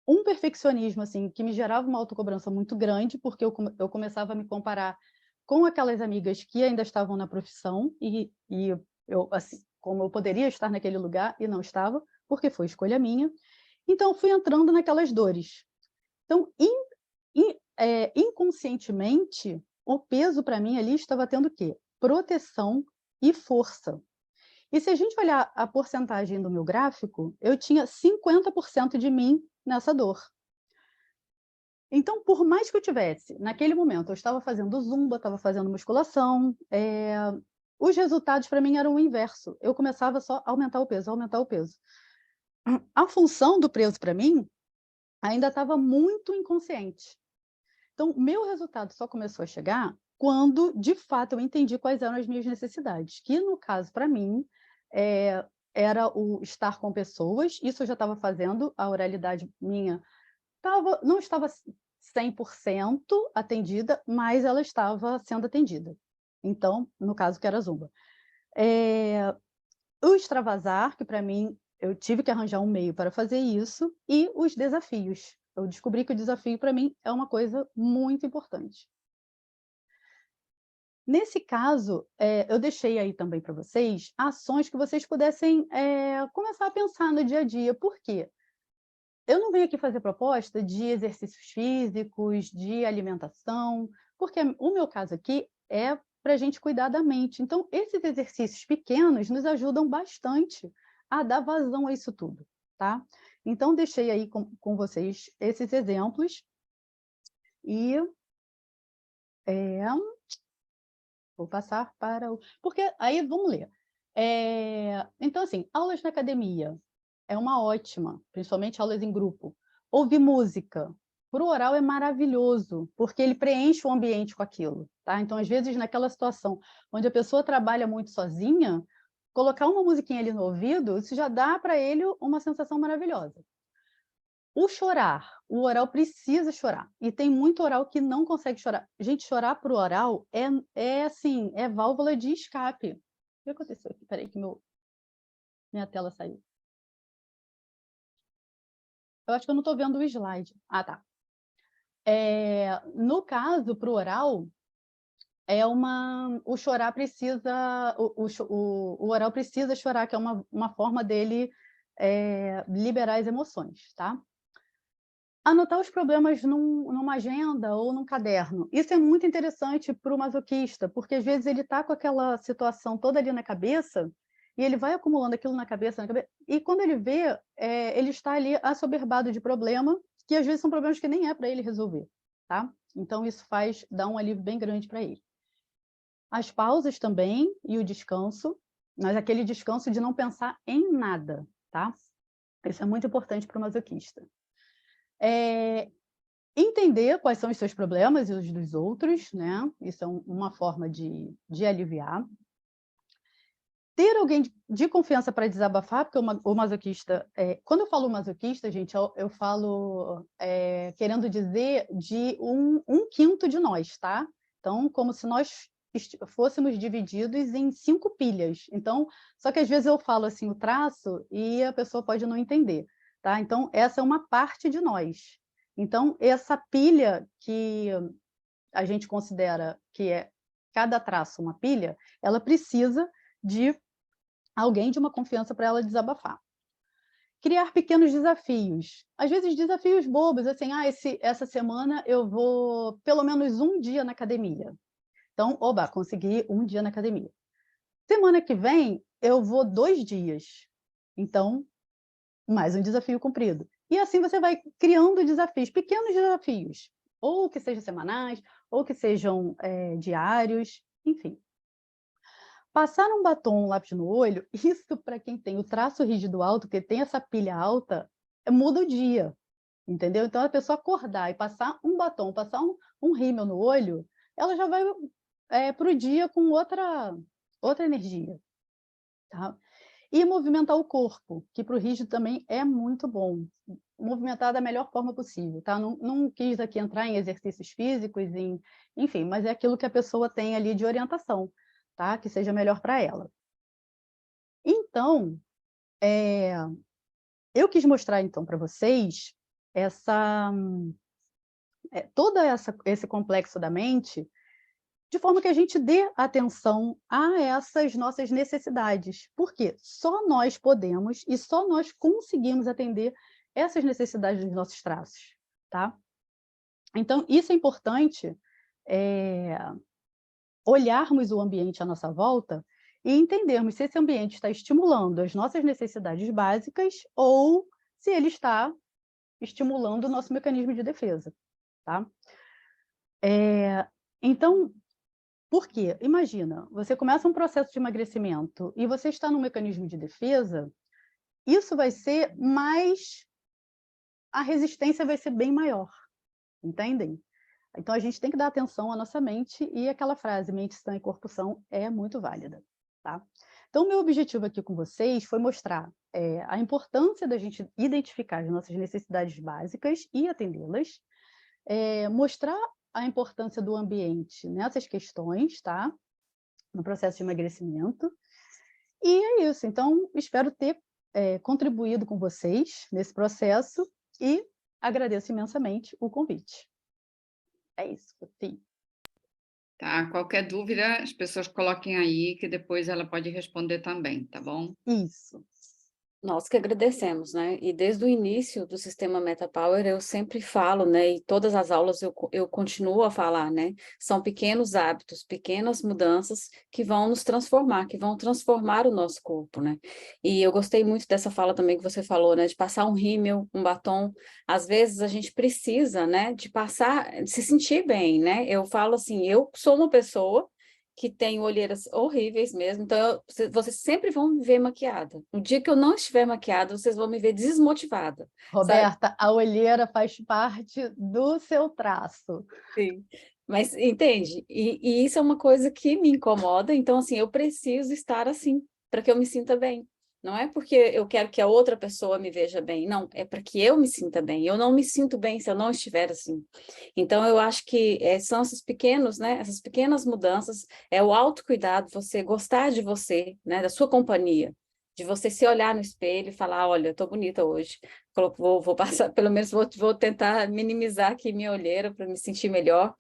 [SPEAKER 4] um perfeccionismo assim, que me gerava uma autocobrança muito grande, porque eu começava a me comparar com aquelas amigas que ainda estavam na profissão, e eu, assim, como eu poderia estar naquele lugar e não estava, porque foi escolha minha. Então, fui entrando naquelas dores. Então, inconscientemente, o peso para mim ali estava tendo o quê? Proteção e força. E se a gente olhar a porcentagem do meu gráfico, eu tinha 50% de mim nessa dor. Então, por mais que eu tivesse, naquele momento, eu estava fazendo zumba, estava fazendo musculação, os resultados para mim eram o inverso. Eu começava só a aumentar o peso, aumentar o peso. A função do peso para mim ainda estava muito inconsciente. Então, meu resultado só começou a chegar quando, de fato, eu entendi quais eram as minhas necessidades, que, no caso, para mim, era o estar com pessoas, isso eu já estava fazendo, a oralidade minha não estava 100% atendida, mas ela estava sendo atendida. Então, no caso, que era a Zumba. O extravasar, que para mim, eu tive que arranjar um meio para fazer isso, e os desafios. Eu descobri que o desafio, para mim, é uma coisa muito importante. Nesse caso, eu deixei aí também para vocês ações que vocês pudessem começar a pensar no dia a dia. Por quê? Eu não venho aqui fazer proposta de exercícios físicos, de alimentação, porque o meu caso aqui é para a gente cuidar da mente. Então, esses exercícios pequenos nos ajudam bastante a dar vazão a isso tudo, tá? Então, deixei aí com vocês esses exemplos e vou passar para o... Porque aí, vamos ler. Então, assim, aulas na academia é uma ótima, principalmente aulas em grupo. Ouvir música, para o oral é maravilhoso, porque ele preenche o ambiente com aquilo, tá? Então, às vezes, naquela situação onde a pessoa trabalha muito sozinha, colocar uma musiquinha ali no ouvido, isso já dá para ele uma sensação maravilhosa. O chorar, o oral precisa chorar, e tem muito oral que não consegue chorar. Gente, chorar para o oral assim, é válvula de escape. O que aconteceu aqui? Peraí, que minha tela saiu. Eu acho que eu não estou vendo o slide. Ah, tá. No caso, para o oral, o chorar precisa... O oral precisa chorar, que é uma forma dele liberar as emoções, tá? Anotar os problemas numa agenda ou num caderno. Isso é muito interessante para o masoquista, porque às vezes ele está com aquela situação toda ali na cabeça, e ele vai acumulando aquilo na cabeça, e quando ele vê, ele está ali assoberbado de problema, que às vezes são problemas que nem é para ele resolver, tá? Então isso dá um alívio bem grande para ele. As pausas também e o descanso, mas aquele descanso de não pensar em nada, tá? Isso é muito importante para o masoquista. Entender quais são os seus problemas e os dos outros, né? Isso é uma forma de aliviar. Ter alguém de confiança para desabafar, porque o masoquista... quando eu falo masoquista, gente, eu falo querendo dizer de um quinto de nós, tá? Então, como se nós fôssemos divididos em 5 pilhas. Então, só que às vezes eu falo assim o traço e a pessoa pode não entender, tá? Então, essa é uma parte de nós. Então, essa pilha que a gente considera que é cada traço uma pilha, ela precisa de alguém de uma confiança para ela desabafar. Criar pequenos desafios. Às vezes, desafios bobos, assim, essa semana eu vou pelo menos um dia na academia. Então, consegui um dia na academia. Semana que vem, eu vou 2 dias. Então, mais um desafio cumprido. E assim você vai criando desafios, pequenos desafios, ou que sejam semanais, ou que sejam diários, enfim. Passar um batom, um lápis no olho, isso para quem tem o traço rígido alto, que tem essa pilha alta, muda o dia, entendeu? Então, a pessoa acordar e passar um batom, passar um rímel no olho, ela já vai para o dia com outra energia, tá? E movimentar o corpo, que para o rígido também é muito bom. Movimentar da melhor forma possível, tá? Não quis aqui entrar em exercícios físicos, enfim, mas é aquilo que a pessoa tem ali de orientação, tá? Que seja melhor para ela. Então, eu quis mostrar então para vocês todo esse complexo da mente, de forma que a gente dê atenção a essas nossas necessidades, porque só nós podemos e só nós conseguimos atender essas necessidades dos nossos traços, tá? Então, isso é importante, olharmos o ambiente à nossa volta e entendermos se esse ambiente está estimulando as nossas necessidades básicas ou se ele está estimulando o nosso mecanismo de defesa, tá? Então, por quê? Imagina, você começa um processo de emagrecimento e você está no mecanismo de defesa, isso vai ser mais... a resistência vai ser bem maior, entendem? Então, a gente tem que dar atenção à nossa mente e aquela frase, mente sã e corpo são, é muito válida, tá? Então, o meu objetivo aqui com vocês foi mostrar a importância da gente identificar as nossas necessidades básicas e atendê-las, mostrar a importância do ambiente nessas questões, tá? No processo de emagrecimento. E é isso. Então, espero ter contribuído com vocês nesse processo e agradeço imensamente o convite. É isso, sim.
[SPEAKER 1] Tá, qualquer dúvida, as pessoas coloquem aí, que depois ela pode responder também, tá bom?
[SPEAKER 4] Isso.
[SPEAKER 2] Nós que agradecemos, né? E desde o início do sistema MetaPower eu sempre falo, né? E todas as aulas eu continuo a falar, né? São pequenos hábitos, pequenas mudanças que vão nos transformar, que vão transformar o nosso corpo, né? E eu gostei muito dessa fala também que você falou, né? De passar um rímel, um batom. Às vezes a gente precisa, né? De passar, de se sentir bem, né? Eu falo assim, eu sou uma pessoa que tem olheiras horríveis mesmo, então vocês sempre vão me ver maquiada. No dia que eu não estiver maquiada, vocês vão me ver desmotivada.
[SPEAKER 4] Roberta,
[SPEAKER 2] Sabe?
[SPEAKER 4] a olheira faz parte do seu traço.
[SPEAKER 2] Sim. Mas entende? E isso é uma coisa que me incomoda, então assim, eu preciso estar assim, para que eu me sinta bem. Não é porque eu quero que a outra pessoa me veja bem, não, é para que eu me sinta bem. Eu não me sinto bem se eu não estiver assim. Então, eu acho que são esses pequenos, né, essas pequenas mudanças, é o autocuidado, você gostar de você, né, da sua companhia, de você se olhar no espelho e falar, olha, eu tô bonita hoje, vou passar, pelo menos vou tentar minimizar aqui minha olheira para me sentir melhor.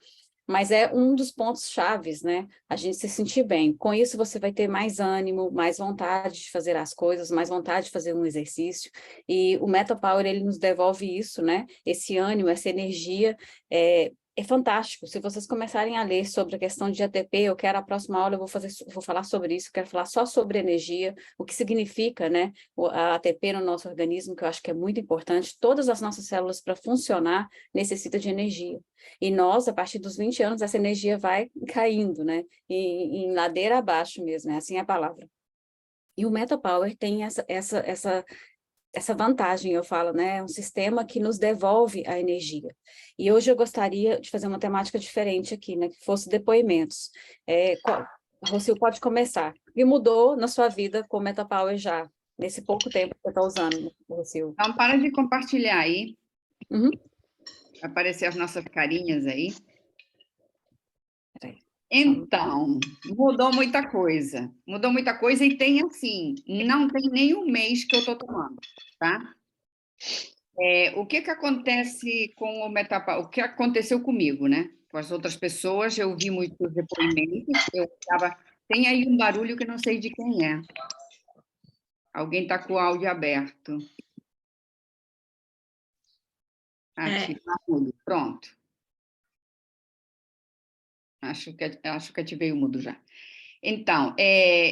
[SPEAKER 2] Mas é um dos pontos chaves, né? A gente se sentir bem. Com isso, você vai ter mais ânimo, mais vontade de fazer as coisas, mais vontade de fazer um exercício. E o MetaPower, ele nos devolve isso, né? Esse ânimo, essa energia. É fantástico. Se vocês começarem a ler sobre a questão de ATP, eu quero a próxima aula, vou falar sobre isso, quero falar só sobre energia, o que significa, né? A ATP no nosso organismo, que eu acho que é muito importante. Todas as nossas células, para funcionar, necessitam de energia. E nós, a partir dos 20 anos, essa energia vai caindo, né? Em ladeira abaixo mesmo, assim é a palavra. E o MetaPower tem essa vantagem, eu falo, né? É um sistema que nos devolve a energia. E hoje eu gostaria de fazer uma temática diferente aqui, né? Que fosse depoimentos. Rocio, pode começar. O que mudou na sua vida com o MetaPower já, nesse pouco tempo que você está usando, Rocio?
[SPEAKER 1] Então, para de compartilhar aí.
[SPEAKER 2] Uhum.
[SPEAKER 1] Vai aparecer as nossas carinhas aí.
[SPEAKER 2] Peraí.
[SPEAKER 1] Então, mudou muita coisa. Mudou muita coisa e tem assim, não tem nem um mês que eu estou tomando, tá? O que acontece com o MetaPower? O que aconteceu comigo, né? Com as outras pessoas, eu vi muitos depoimentos, eu estava... Tem aí um barulho que eu não sei de quem é. Alguém está com o áudio aberto. Aqui, mudo. Pronto. Acho que ativei o mudo já. Então,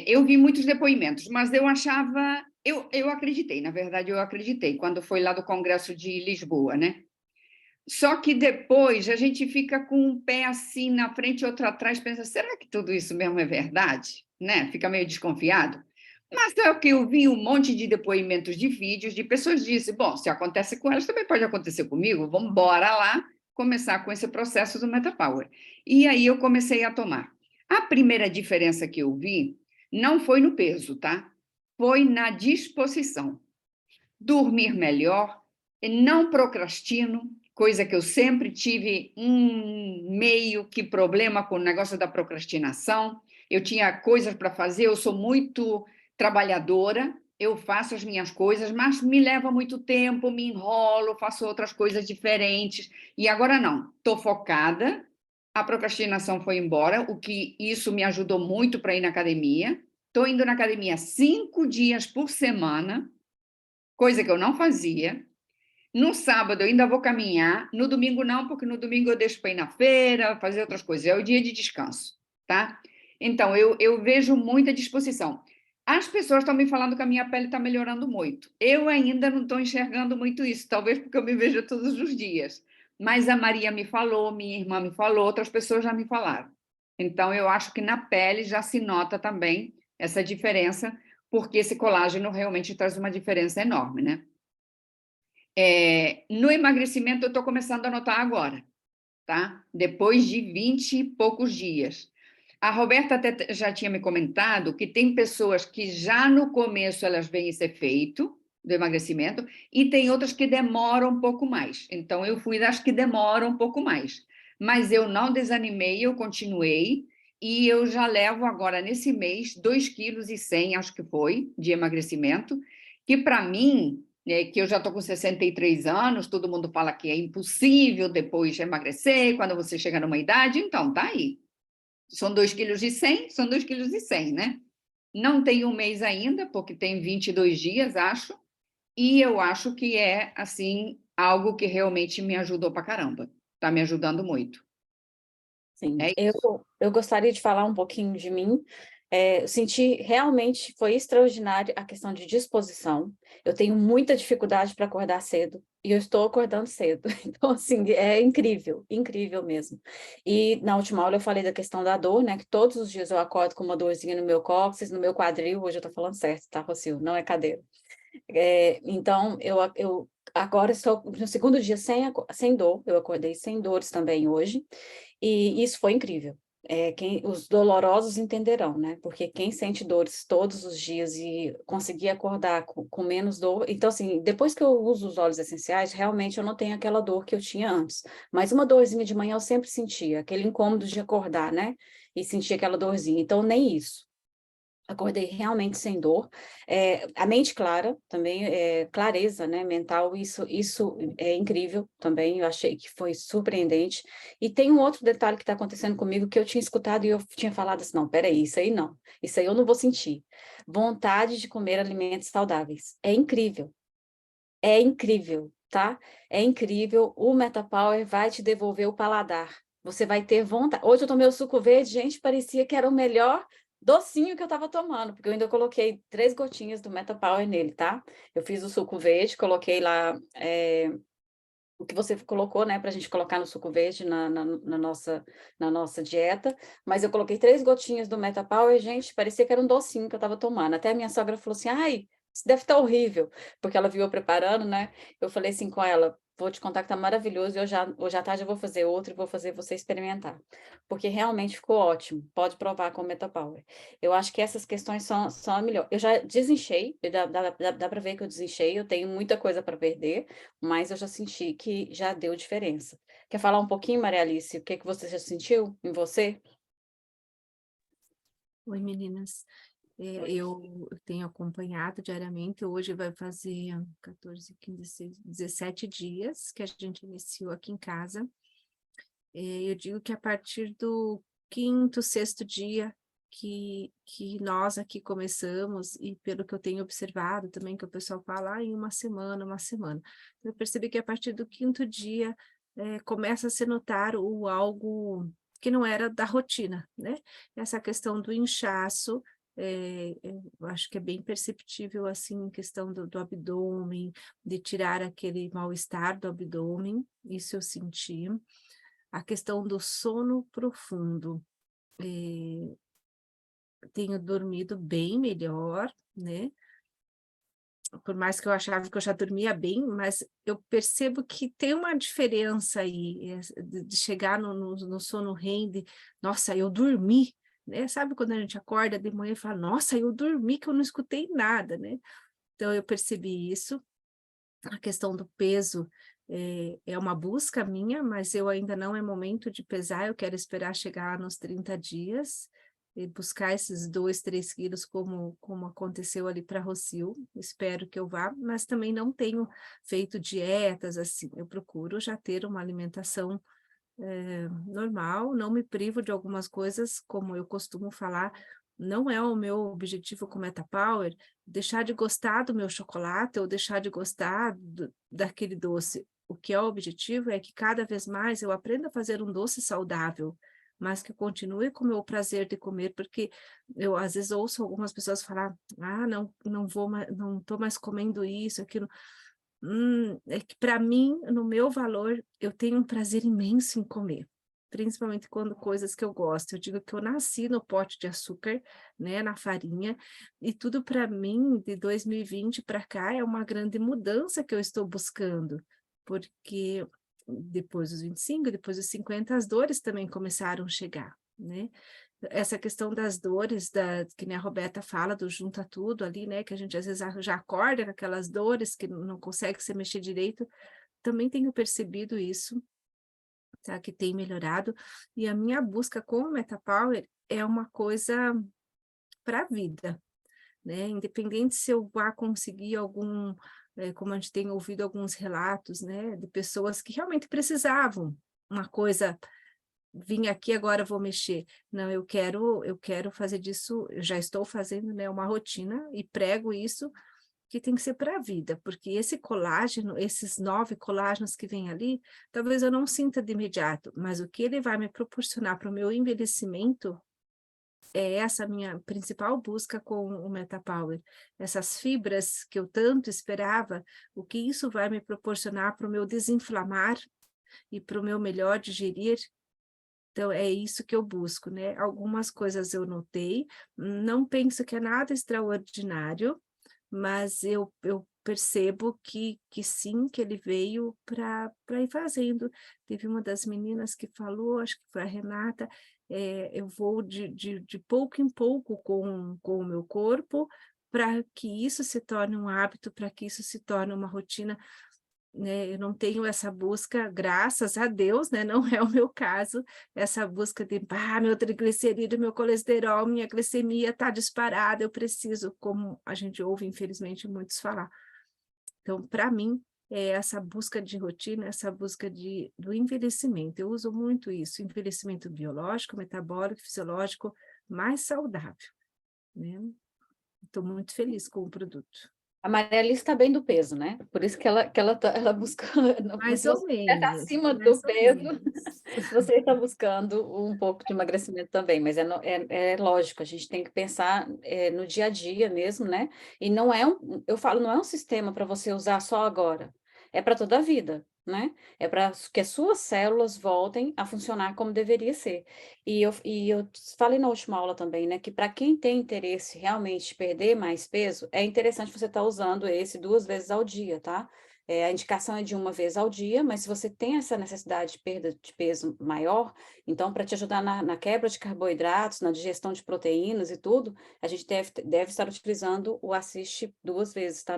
[SPEAKER 1] eu vi muitos depoimentos, mas eu achava... Eu acreditei, na verdade, eu acreditei, quando foi lá do Congresso de Lisboa, né? Só que depois a gente fica com um pé assim na frente e outro atrás, pensa, será que tudo isso mesmo é verdade? Né? Fica meio desconfiado. Mas é o que eu vi um monte de depoimentos de vídeos de pessoas que dizem, bom, se acontece com elas, também pode acontecer comigo, vamos embora lá começar com esse processo do MetaPower. E aí eu comecei a tomar. A primeira diferença que eu vi não foi no peso, tá? Foi na disposição. Dormir melhor, não procrastino, coisa que eu sempre tive meio que problema com o negócio da procrastinação. Eu tinha coisas para fazer, eu sou muito trabalhadora, eu faço as minhas coisas, mas me leva muito tempo, me enrolo, faço outras coisas diferentes. E agora não, estou focada, a procrastinação foi embora, o que isso me ajudou muito para ir na academia. Estou indo na academia 5 dias por semana, coisa que eu não fazia. No sábado eu ainda vou caminhar, no domingo não, porque no domingo eu deixo para ir na feira, fazer outras coisas, é o dia de descanso, tá? Então, eu vejo muita disposição. As pessoas estão me falando que a minha pele está melhorando muito. Eu ainda não estou enxergando muito isso, talvez porque eu me vejo todos os dias. Mas a Maria me falou, minha irmã me falou, outras pessoas já me falaram. Então, eu acho que na pele já se nota também essa diferença, porque esse colágeno realmente traz uma diferença enorme, né? No emagrecimento, eu estou começando a notar agora, tá? Depois de 20 e poucos dias. A Roberta até já tinha me comentado que tem pessoas que já no começo elas veem esse efeito do emagrecimento e tem outras que demoram um pouco mais. Então, eu fui das que demoram um pouco mais. Mas eu não desanimei, eu continuei e eu já levo agora, nesse mês, 2,1 kg, acho que foi, de emagrecimento, que para mim, que eu já estou com 63 anos, todo mundo fala que é impossível depois emagrecer quando você chega numa idade, então tá aí. São 2,1 kg, são 2,1 kg, né? Não tem um mês ainda, porque tem 22 dias, acho, e eu acho que é, assim, algo que realmente me ajudou pra caramba. Tá me ajudando muito.
[SPEAKER 2] Sim,
[SPEAKER 1] É
[SPEAKER 2] eu gostaria de falar um pouquinho de mim. Eu senti realmente, foi extraordinário a questão de disposição. Eu tenho muita dificuldade para acordar cedo, e eu estou acordando cedo. Então, assim, é incrível, incrível mesmo. E na última aula eu falei da questão da dor, né? Que todos os dias eu acordo com uma dorzinha no meu cóccix, no meu quadril. Hoje eu estou falando certo, tá, Rocio? Não é cadeira. Então, eu agora estou no segundo dia sem dor. Eu acordei sem dores também hoje. E isso foi incrível. Os dolorosos entenderão, né? Porque quem sente dores todos os dias e conseguir acordar com menos dor... Então, assim, depois que eu uso os óleos essenciais, realmente eu não tenho aquela dor que eu tinha antes. Mas uma dorzinha de manhã eu sempre sentia, aquele incômodo de acordar, né? E sentir aquela dorzinha. Então, nem isso. Acordei realmente sem dor, a mente clara também, clareza, né, mental, isso é incrível também, eu achei que foi surpreendente. E tem um outro detalhe que está acontecendo comigo, que eu tinha escutado e eu tinha falado assim, não, peraí, isso aí não, isso aí eu não vou sentir. Vontade de comer alimentos saudáveis, é incrível, tá? É incrível, o Metapower vai te devolver o paladar, você vai ter vontade. Hoje eu tomei o suco verde, gente, parecia que era o melhor docinho que eu estava tomando, porque eu ainda coloquei 3 gotinhas do Metapower nele, tá? Eu fiz o suco verde, coloquei lá o que você colocou, né, para a gente colocar no suco verde na nossa dieta, mas eu coloquei 3 gotinhas do Metapower, gente, parecia que era um docinho que eu estava tomando. Até a minha sogra falou assim, ai, isso deve estar horrível, porque ela viu eu preparando, né? Eu falei assim com ela, vou te contar que tá maravilhoso, e hoje à tarde eu vou fazer outro e vou fazer você experimentar, porque realmente ficou ótimo, pode provar com o Metapower. Eu acho que essas questões são a melhor. Eu já desinchei, dá para ver que eu desinchei, eu tenho muita coisa para perder, mas eu já senti que já deu diferença. Quer falar um pouquinho, Maria Alice, o que que você já sentiu em você?
[SPEAKER 5] Oi, meninas. Eu tenho acompanhado diariamente, hoje vai fazer 14, 15, 16, 17 dias que a gente iniciou aqui em casa. Eu digo que a partir do 5º, 6º dia que nós aqui começamos, e pelo que eu tenho observado também, que o pessoal fala, em uma semana. Eu percebi que a partir do 5º dia começa a se notar algo que não era da rotina, né? Essa questão do inchaço, eu acho que é bem perceptível, assim, em questão do abdômen, de tirar aquele mal-estar do abdômen, isso eu senti. A questão do sono profundo, tenho dormido bem melhor, né? Por mais que eu achava que eu já dormia bem, mas eu percebo que tem uma diferença aí, de chegar no sono REM, nossa, eu dormi, né? Sabe quando a gente acorda de manhã e fala, nossa, eu dormi, que eu não escutei nada, né? Então, eu percebi isso. A questão do peso é uma busca minha, mas eu ainda não é momento de pesar, eu quero esperar chegar nos 30 dias e buscar esses 2, 3 quilos como aconteceu ali para Rocio, espero que eu vá, mas também não tenho feito dietas assim, eu procuro já ter uma alimentação normal, não me privo de algumas coisas, como eu costumo falar, não é o meu objetivo com MetaPower deixar de gostar do meu chocolate ou deixar de gostar daquele doce. O que é o objetivo é que cada vez mais eu aprenda a fazer um doce saudável, mas que eu continue com o meu prazer de comer, porque eu às vezes ouço algumas pessoas falar, não vou mais, não estou mais comendo isso, aquilo. É que para mim, no meu valor, eu tenho um prazer imenso em comer, principalmente quando coisas que eu gosto. Eu digo que eu nasci no pote de açúcar, né, na farinha, e tudo para mim, de 2020 para cá, é uma grande mudança que eu estou buscando, porque depois dos 25, depois dos 50, as dores também começaram a chegar, né? Essa questão das dores, que nem a Roberta fala, do junta tudo ali, né? Que a gente às vezes já acorda com aquelas dores, que não consegue se mexer direito. Também tenho percebido isso, tá? Que tem melhorado. E a minha busca com o MetaPower é uma coisa para a vida, né? Independente se eu vá conseguir como a gente tem ouvido alguns relatos, né? De pessoas que realmente precisavam uma coisa, vim aqui, agora vou mexer. Não, eu quero fazer disso, eu já estou fazendo, né, uma rotina e prego isso, que tem que ser para a vida, porque esse colágeno, esses 9 colágenos que vem ali, talvez eu não sinta de imediato, mas o que ele vai me proporcionar para o meu envelhecimento é essa minha principal busca com o MetaPower. Essas fibras que eu tanto esperava, o que isso vai me proporcionar para o meu desinflamar e para o meu melhor digerir. Então, é isso que eu busco, né? Algumas coisas eu notei, não penso que é nada extraordinário, mas eu percebo que sim, que ele veio para ir fazendo. Teve uma das meninas que falou, acho que foi a Renata, eu vou de pouco em pouco com o meu corpo, para que isso se torne um hábito, para que isso se torne uma rotina, né? Eu não tenho essa busca, graças a Deus, né? Não é o meu caso, essa busca de, meu triglicerídeo, meu colesterol, minha glicemia está disparada, eu preciso, como a gente ouve, infelizmente, muitos falar. Então, para mim, é essa busca de rotina, essa busca do envelhecimento. Eu uso muito isso, envelhecimento biológico, metabólico, fisiológico, mais saudável, né? Estou muito feliz com o produto.
[SPEAKER 2] A Maria Alice está bem do peso, né? Por isso que ela busca.
[SPEAKER 5] Mais
[SPEAKER 2] Se
[SPEAKER 5] ou
[SPEAKER 2] você está
[SPEAKER 5] menos,
[SPEAKER 2] acima
[SPEAKER 5] mais
[SPEAKER 2] do
[SPEAKER 5] ou
[SPEAKER 2] peso,
[SPEAKER 5] menos.
[SPEAKER 2] você está buscando um pouco de emagrecimento também, mas é lógico, a gente tem que pensar no dia a dia mesmo, né? E não é eu falo, não é um sistema para você usar só agora, é para toda a vida, né? É para que as suas células voltem a funcionar como deveria ser. E eu falei na última aula também, né, que para quem tem interesse realmente perder mais peso, é interessante você estar usando esse 2 vezes ao dia, tá? A indicação é de 1 vez ao dia, mas se você tem essa necessidade de perda de peso maior, então, para te ajudar na quebra de carboidratos, na digestão de proteínas e tudo, a gente deve estar utilizando o Assist 2 vezes, tá?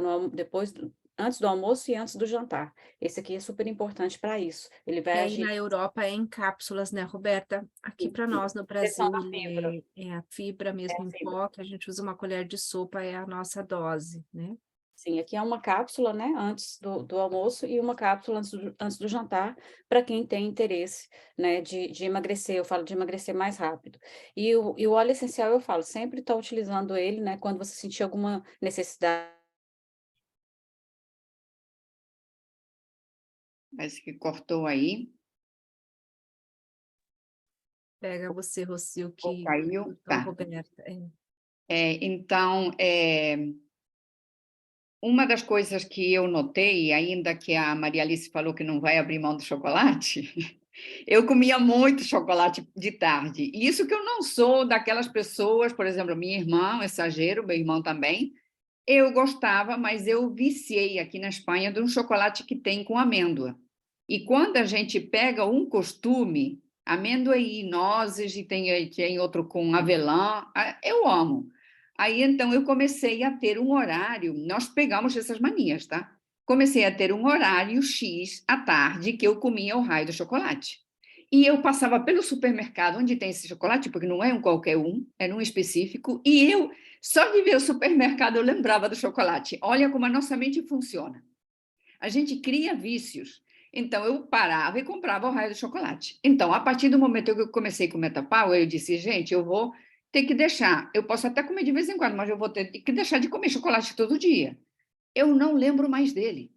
[SPEAKER 2] Antes do almoço e antes do jantar. Esse aqui é super importante para isso. Ele vai
[SPEAKER 5] E aí
[SPEAKER 2] agir
[SPEAKER 5] na Europa é em cápsulas, né, Roberta? Aqui para nós no
[SPEAKER 2] proteção
[SPEAKER 5] Brasil
[SPEAKER 2] da fibra.
[SPEAKER 5] ele é a fibra
[SPEAKER 2] É
[SPEAKER 5] mesmo
[SPEAKER 2] a
[SPEAKER 5] em
[SPEAKER 2] fibra.
[SPEAKER 5] pó, que a gente usa uma colher de sopa, é a nossa dose, né?
[SPEAKER 2] Sim, aqui é uma cápsula, né, antes do almoço e uma cápsula antes do jantar, para quem tem interesse, né, de emagrecer. Eu falo de emagrecer mais rápido. E o óleo essencial, eu falo, sempre está utilizando ele, né, quando você sentir alguma necessidade.
[SPEAKER 1] Parece que cortou aí,
[SPEAKER 5] Pega você, Rocio,
[SPEAKER 1] ou
[SPEAKER 5] que
[SPEAKER 1] caiu.
[SPEAKER 5] a
[SPEAKER 1] Tá.
[SPEAKER 5] Roberta.
[SPEAKER 1] Então, uma das coisas que eu notei, ainda que a Maria Alice falou que não vai abrir mão do chocolate, eu comia muito chocolate de tarde. E isso que eu não sou daquelas pessoas, por exemplo, minha irmã, um exagero, meu irmão também, eu gostava, mas eu viciei aqui na Espanha de um chocolate que tem com amêndoa. E quando a gente pega um costume, amêndoa e nozes, e tem outro com avelã, eu amo. Aí, então, eu comecei a ter um horário, nós pegamos essas manias, tá? Comecei a ter um horário X à tarde que eu comia o raio do chocolate. E eu passava pelo supermercado onde tem esse chocolate, porque não é um qualquer um, é um específico, e eu, só de ver o supermercado, eu lembrava do chocolate. Olha como a nossa mente funciona. A gente cria vícios. Então, eu parava e comprava o raio do chocolate. Então, a partir do momento que eu comecei com o MetaPower, eu disse, gente, eu vou ter que deixar. Eu posso até comer de vez em quando, mas eu vou ter que deixar de comer chocolate todo dia. Eu não lembro mais dele.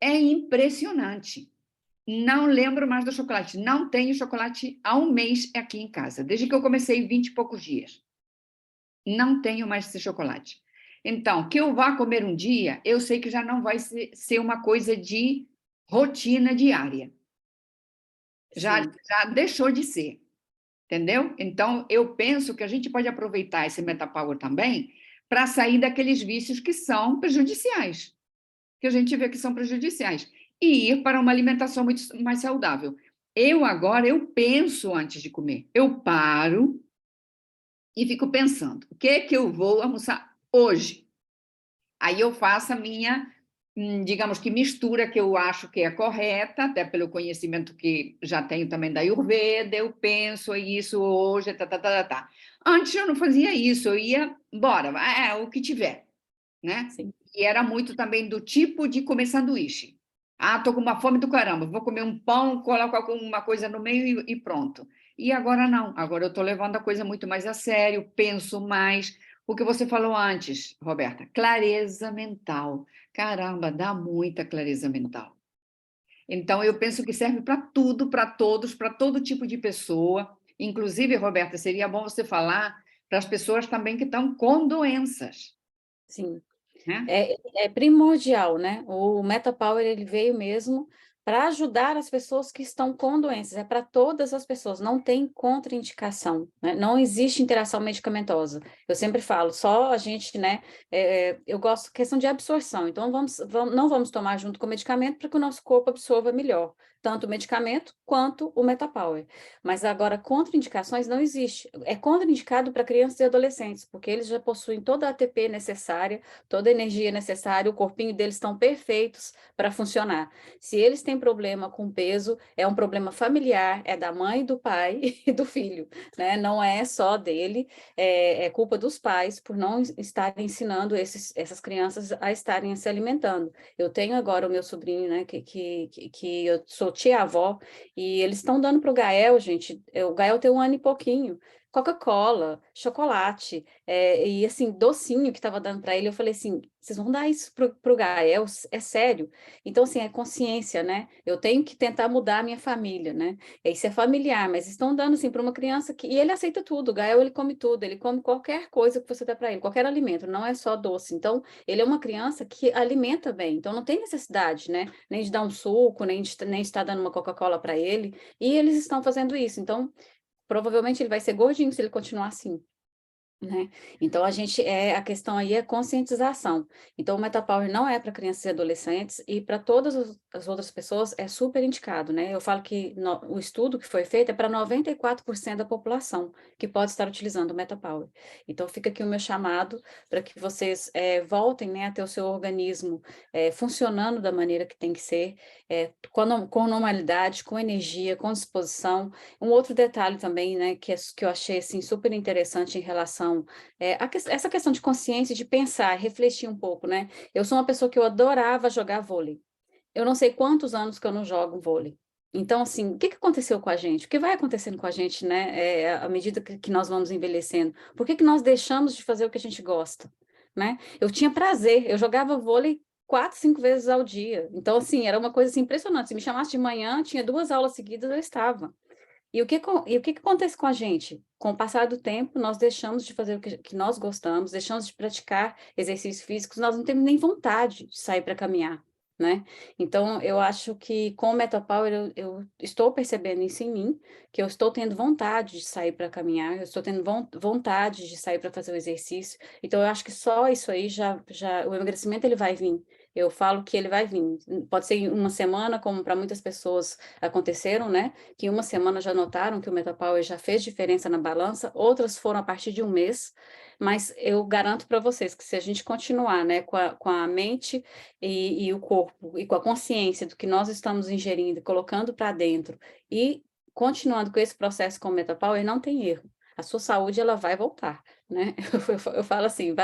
[SPEAKER 1] É impressionante. Não lembro mais do chocolate. Não tenho chocolate há um mês aqui em casa, desde que eu comecei 20 e poucos dias. Não tenho mais esse chocolate. Então, que eu vá comer um dia, eu sei que já não vai ser uma coisa de rotina diária. Já deixou de ser, entendeu? Então, eu penso que a gente pode aproveitar esse MetaPower também para sair daqueles vícios que são prejudiciais, que a gente vê que são prejudiciais, e ir para uma alimentação muito mais saudável. Eu penso antes de comer. Eu paro e fico pensando, o que é que eu vou almoçar hoje? Aí eu faço a minha, digamos que mistura que eu acho que é correta, até pelo conhecimento que já tenho também da Ayurveda, eu penso isso hoje, tá. Antes eu não fazia isso, eu ia, bora, o que tiver, né?
[SPEAKER 2] Sim.
[SPEAKER 1] E era muito também do tipo de comer sanduíche. Tô com uma fome do caramba, vou comer um pão, coloco alguma coisa no meio e pronto. E agora não, agora eu estou levando a coisa muito mais a sério, penso mais. O que você falou antes, Roberta, clareza mental. Caramba, dá muita clareza mental. Então, eu penso que serve para tudo, para todos, para todo tipo de pessoa. Inclusive, Roberta, seria bom você falar para as pessoas também que estão com doenças,
[SPEAKER 2] Sim.
[SPEAKER 1] né?
[SPEAKER 2] É primordial, né? O MetaPower, ele veio mesmo para ajudar as pessoas que estão com doenças, é para todas as pessoas, não tem contraindicação, né? Não existe interação medicamentosa. Eu sempre falo, só a gente, né? Eu gosto questão de absorção, então não vamos tomar junto com o medicamento para que o nosso corpo absorva melhor, tanto o medicamento quanto o MetaPower. Mas agora, contraindicações não existe. É contraindicado para crianças e adolescentes, porque eles já possuem toda a ATP necessária, toda a energia necessária, o corpinho deles estão perfeitos para funcionar. Se eles têm problema com peso, é um problema familiar, é da mãe, do pai e do filho, né? Não é só dele, é culpa dos pais por não estarem ensinando essas crianças a estarem se alimentando. Eu tenho agora o meu sobrinho, né, que eu sou tia-avó, e eles estão dando para o Gael, gente, o Gael tem 1 ano e pouquinho, Coca-Cola, chocolate, e assim, docinho que estava dando para ele, eu falei assim, vocês vão dar isso pro Gael? É sério? Então, assim, é consciência, né? Eu tenho que tentar mudar a minha família, né? Isso é familiar, mas estão dando, assim, para uma criança que... E ele aceita tudo, o Gael, ele come tudo, ele come qualquer coisa que você dá para ele, qualquer alimento, não é só doce. Então, ele é uma criança que alimenta bem, então não tem necessidade, né? Nem de dar um suco, nem de estar dando uma Coca-Cola para ele, e eles estão fazendo isso, então... Provavelmente ele vai ser gordinho se ele continuar assim, né? Então, a questão aí é conscientização. Então, o MetaPower não é para crianças e adolescentes, e para todas as outras pessoas é super indicado, né? Eu falo que o estudo que foi feito é para 94% da população que pode estar utilizando o MetaPower. Então, fica aqui o meu chamado para que vocês voltem, né, a ter o seu organismo funcionando da maneira que tem que ser, com normalidade, com energia, com disposição. Um outro detalhe também, né, que eu achei assim, super interessante em relação essa questão de consciência, de pensar, refletir um pouco, né? Eu sou uma pessoa que eu adorava jogar vôlei. Eu não sei quantos anos que eu não jogo vôlei. Então, assim, o que aconteceu com a gente? O que vai acontecendo com a gente, né? À medida que nós vamos envelhecendo? Por que nós deixamos de fazer o que a gente gosta, né? Eu tinha prazer, eu jogava vôlei 4, 5 vezes ao dia. Então, assim, era uma coisa assim, impressionante. Se me chamasse de manhã, tinha 2 aulas seguidas, eu estava. E o que acontece com a gente? Com o passar do tempo, nós deixamos de fazer o que nós gostamos, deixamos de praticar exercícios físicos, nós não temos nem vontade de sair para caminhar, né? Então, eu acho que com o MetaPower eu estou percebendo isso em mim, que eu estou tendo vontade de sair para caminhar, eu estou tendo vontade de sair para fazer o exercício. Então, eu acho que só isso aí o emagrecimento ele vai vir. Eu falo que ele vai vir. Pode ser em uma semana, como para muitas pessoas aconteceram, né? Que em uma semana já notaram que o MetaPower já fez diferença na balança, outras foram a partir de um mês, mas eu garanto para vocês que se a gente continuar, né, com a mente e o corpo, e com a consciência do que nós estamos ingerindo, colocando para dentro, e continuando com esse processo com o MetaPower, não tem erro. a sua saúde ela vai voltar, né? Eu falo assim,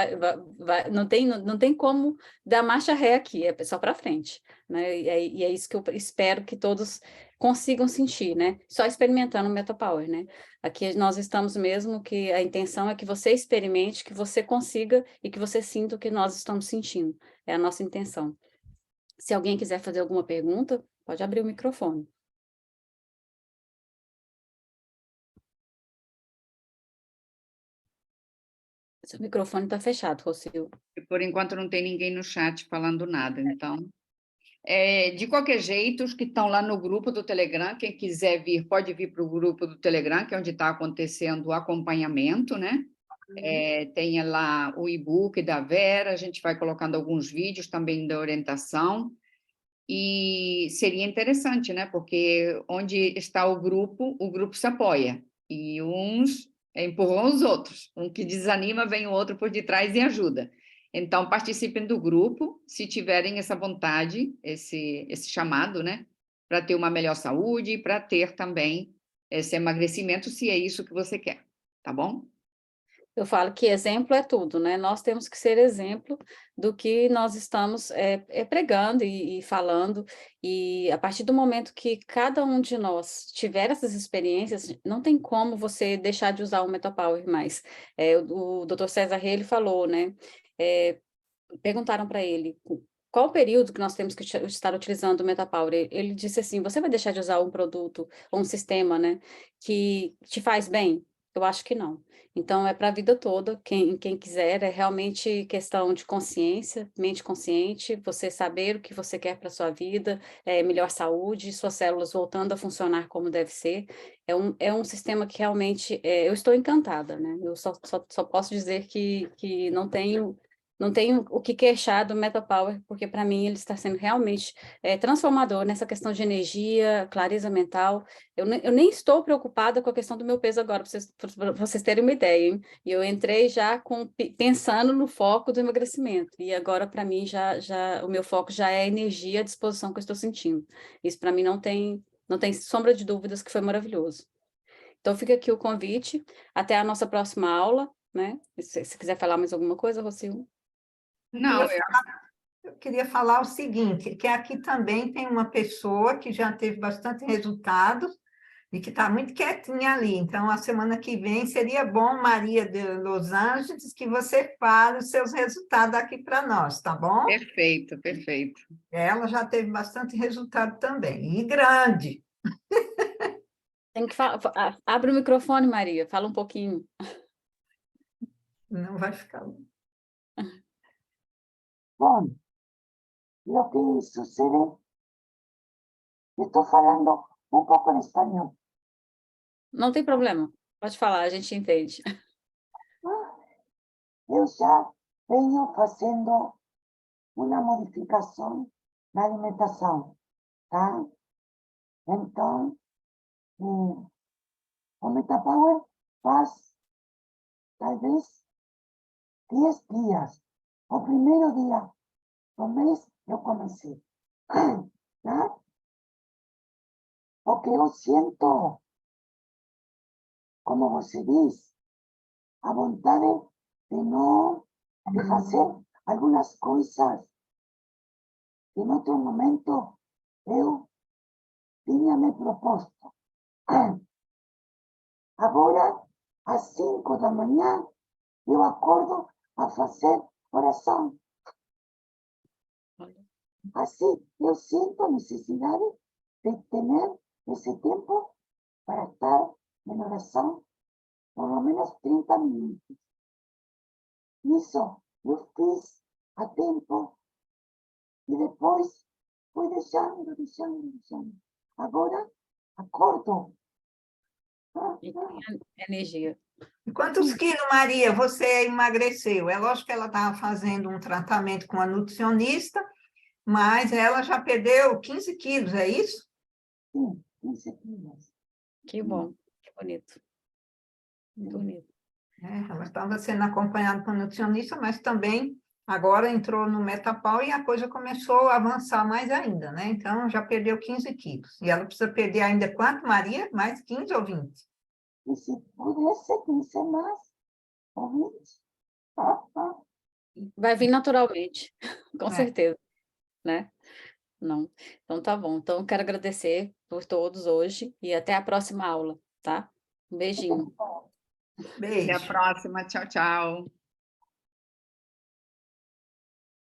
[SPEAKER 2] não tem como dar marcha ré aqui, é só para frente, né? E é isso que eu espero que todos consigam sentir, né? Só experimentando o Metapower, né? Aqui nós estamos mesmo que a intenção é que você experimente, que você consiga e que você sinta o que nós estamos sentindo. É a nossa intenção. Se alguém quiser fazer alguma pergunta, pode abrir o microfone. Seu microfone está fechado, Rocio.
[SPEAKER 1] Por enquanto não tem ninguém no chat falando nada, então... de qualquer jeito, os que estão lá no grupo do Telegram, quem quiser vir, pode vir para o grupo do Telegram, que é onde está acontecendo o acompanhamento, né? Tem lá o e-book da Vera, a gente vai colocando alguns vídeos também da orientação, e seria interessante, né? Porque onde está o grupo se apoia, e uns empurram os outros, um que desanima, vem o outro por detrás e ajuda. Então, participem do grupo, se tiverem essa vontade, esse chamado, né? Para ter uma melhor saúde e para ter também esse emagrecimento, se é isso que você quer, tá bom?
[SPEAKER 2] Eu falo que exemplo é tudo, né? Nós temos que ser exemplo do que nós estamos pregando e falando, e a partir do momento que cada um de nós tiver essas experiências, não tem como você deixar de usar o Metapower mais. O Dr. César Rey, ele falou, né? Perguntaram para ele qual o período que nós temos que estar utilizando o Metapower. Ele disse assim, você vai deixar de usar um produto ou um sistema, né, que te faz bem? Eu acho que não. Então, é para a vida toda, quem quiser, é realmente questão de consciência, mente consciente, você saber o que você quer para a sua vida, melhor saúde, suas células voltando a funcionar como deve ser. É um sistema que realmente, eu estou encantada, né? Eu só posso dizer que não tenho o que queixar do Metapower, porque para mim ele está sendo realmente transformador nessa questão de energia, clareza mental. Eu nem estou preocupada com a questão do meu peso agora, para vocês terem uma ideia, hein? E eu entrei já pensando no foco do emagrecimento, e agora para mim o meu foco já é a energia, a disposição que eu estou sentindo. Isso para mim não tem sombra de dúvidas que foi maravilhoso. Então fica aqui o convite, até a nossa próxima aula, né? Se quiser falar mais alguma coisa, Rocio.
[SPEAKER 1] Não,
[SPEAKER 6] Eu queria falar o seguinte, que aqui também tem uma pessoa que já teve bastante resultados e que está muito quietinha ali. Então, a semana que vem seria bom, Maria de Los Angeles, que você fale os seus resultados aqui para nós, tá bom?
[SPEAKER 1] perfeito, perfeito.
[SPEAKER 6] Ela já teve bastante resultado também, e grande.
[SPEAKER 2] Tem que abre o microfone, Maria, fala um pouquinho.
[SPEAKER 6] Não vai ficar...
[SPEAKER 7] Bom, lo que sucede, estou falando um pouco em espanhol.
[SPEAKER 2] Não tem problema, pode falar, a gente entende.
[SPEAKER 7] Eu já venho fazendo uma modificação na alimentação, tá? Então, o Metapower faz, talvez, 10 dias. O primeiro dia do mês eu comecei, tá? Porque eu sinto, como você diz, a vontade de fazer algumas coisas que em outro momento eu tinha me proposto. Agora, às 5 da manhã, eu acordo a fazer oração. Assim, eu sinto a necessidade de ter esse tempo para estar em oração por lo menos 30 minutos. Isso eu fiz a tempo e depois fui deixando. Agora, acordo.
[SPEAKER 2] E tem energia.
[SPEAKER 6] E quantos quilos, Maria, você emagreceu? É lógico que ela estava fazendo um tratamento com a nutricionista, mas ela já perdeu 15 quilos, é isso?
[SPEAKER 7] Sim, 15 quilos.
[SPEAKER 2] Que bom, que bonito. Muito bonito.
[SPEAKER 6] Ela estava sendo acompanhada por nutricionista, mas também agora entrou no Metapower e a coisa começou a avançar mais ainda, né? Então, já perdeu 15 quilos. E ela precisa perder ainda quanto, Maria? Mais 15 ou 20?
[SPEAKER 7] E se pudesse conhecer mais ouvintes,
[SPEAKER 2] Vai vir naturalmente, com
[SPEAKER 6] É.
[SPEAKER 2] certeza, né? Não. Então tá bom. Então quero agradecer por todos hoje e até a próxima aula, tá? Um beijinho.
[SPEAKER 1] Até a
[SPEAKER 6] Beijo.
[SPEAKER 1] próxima. Tchau, tchau.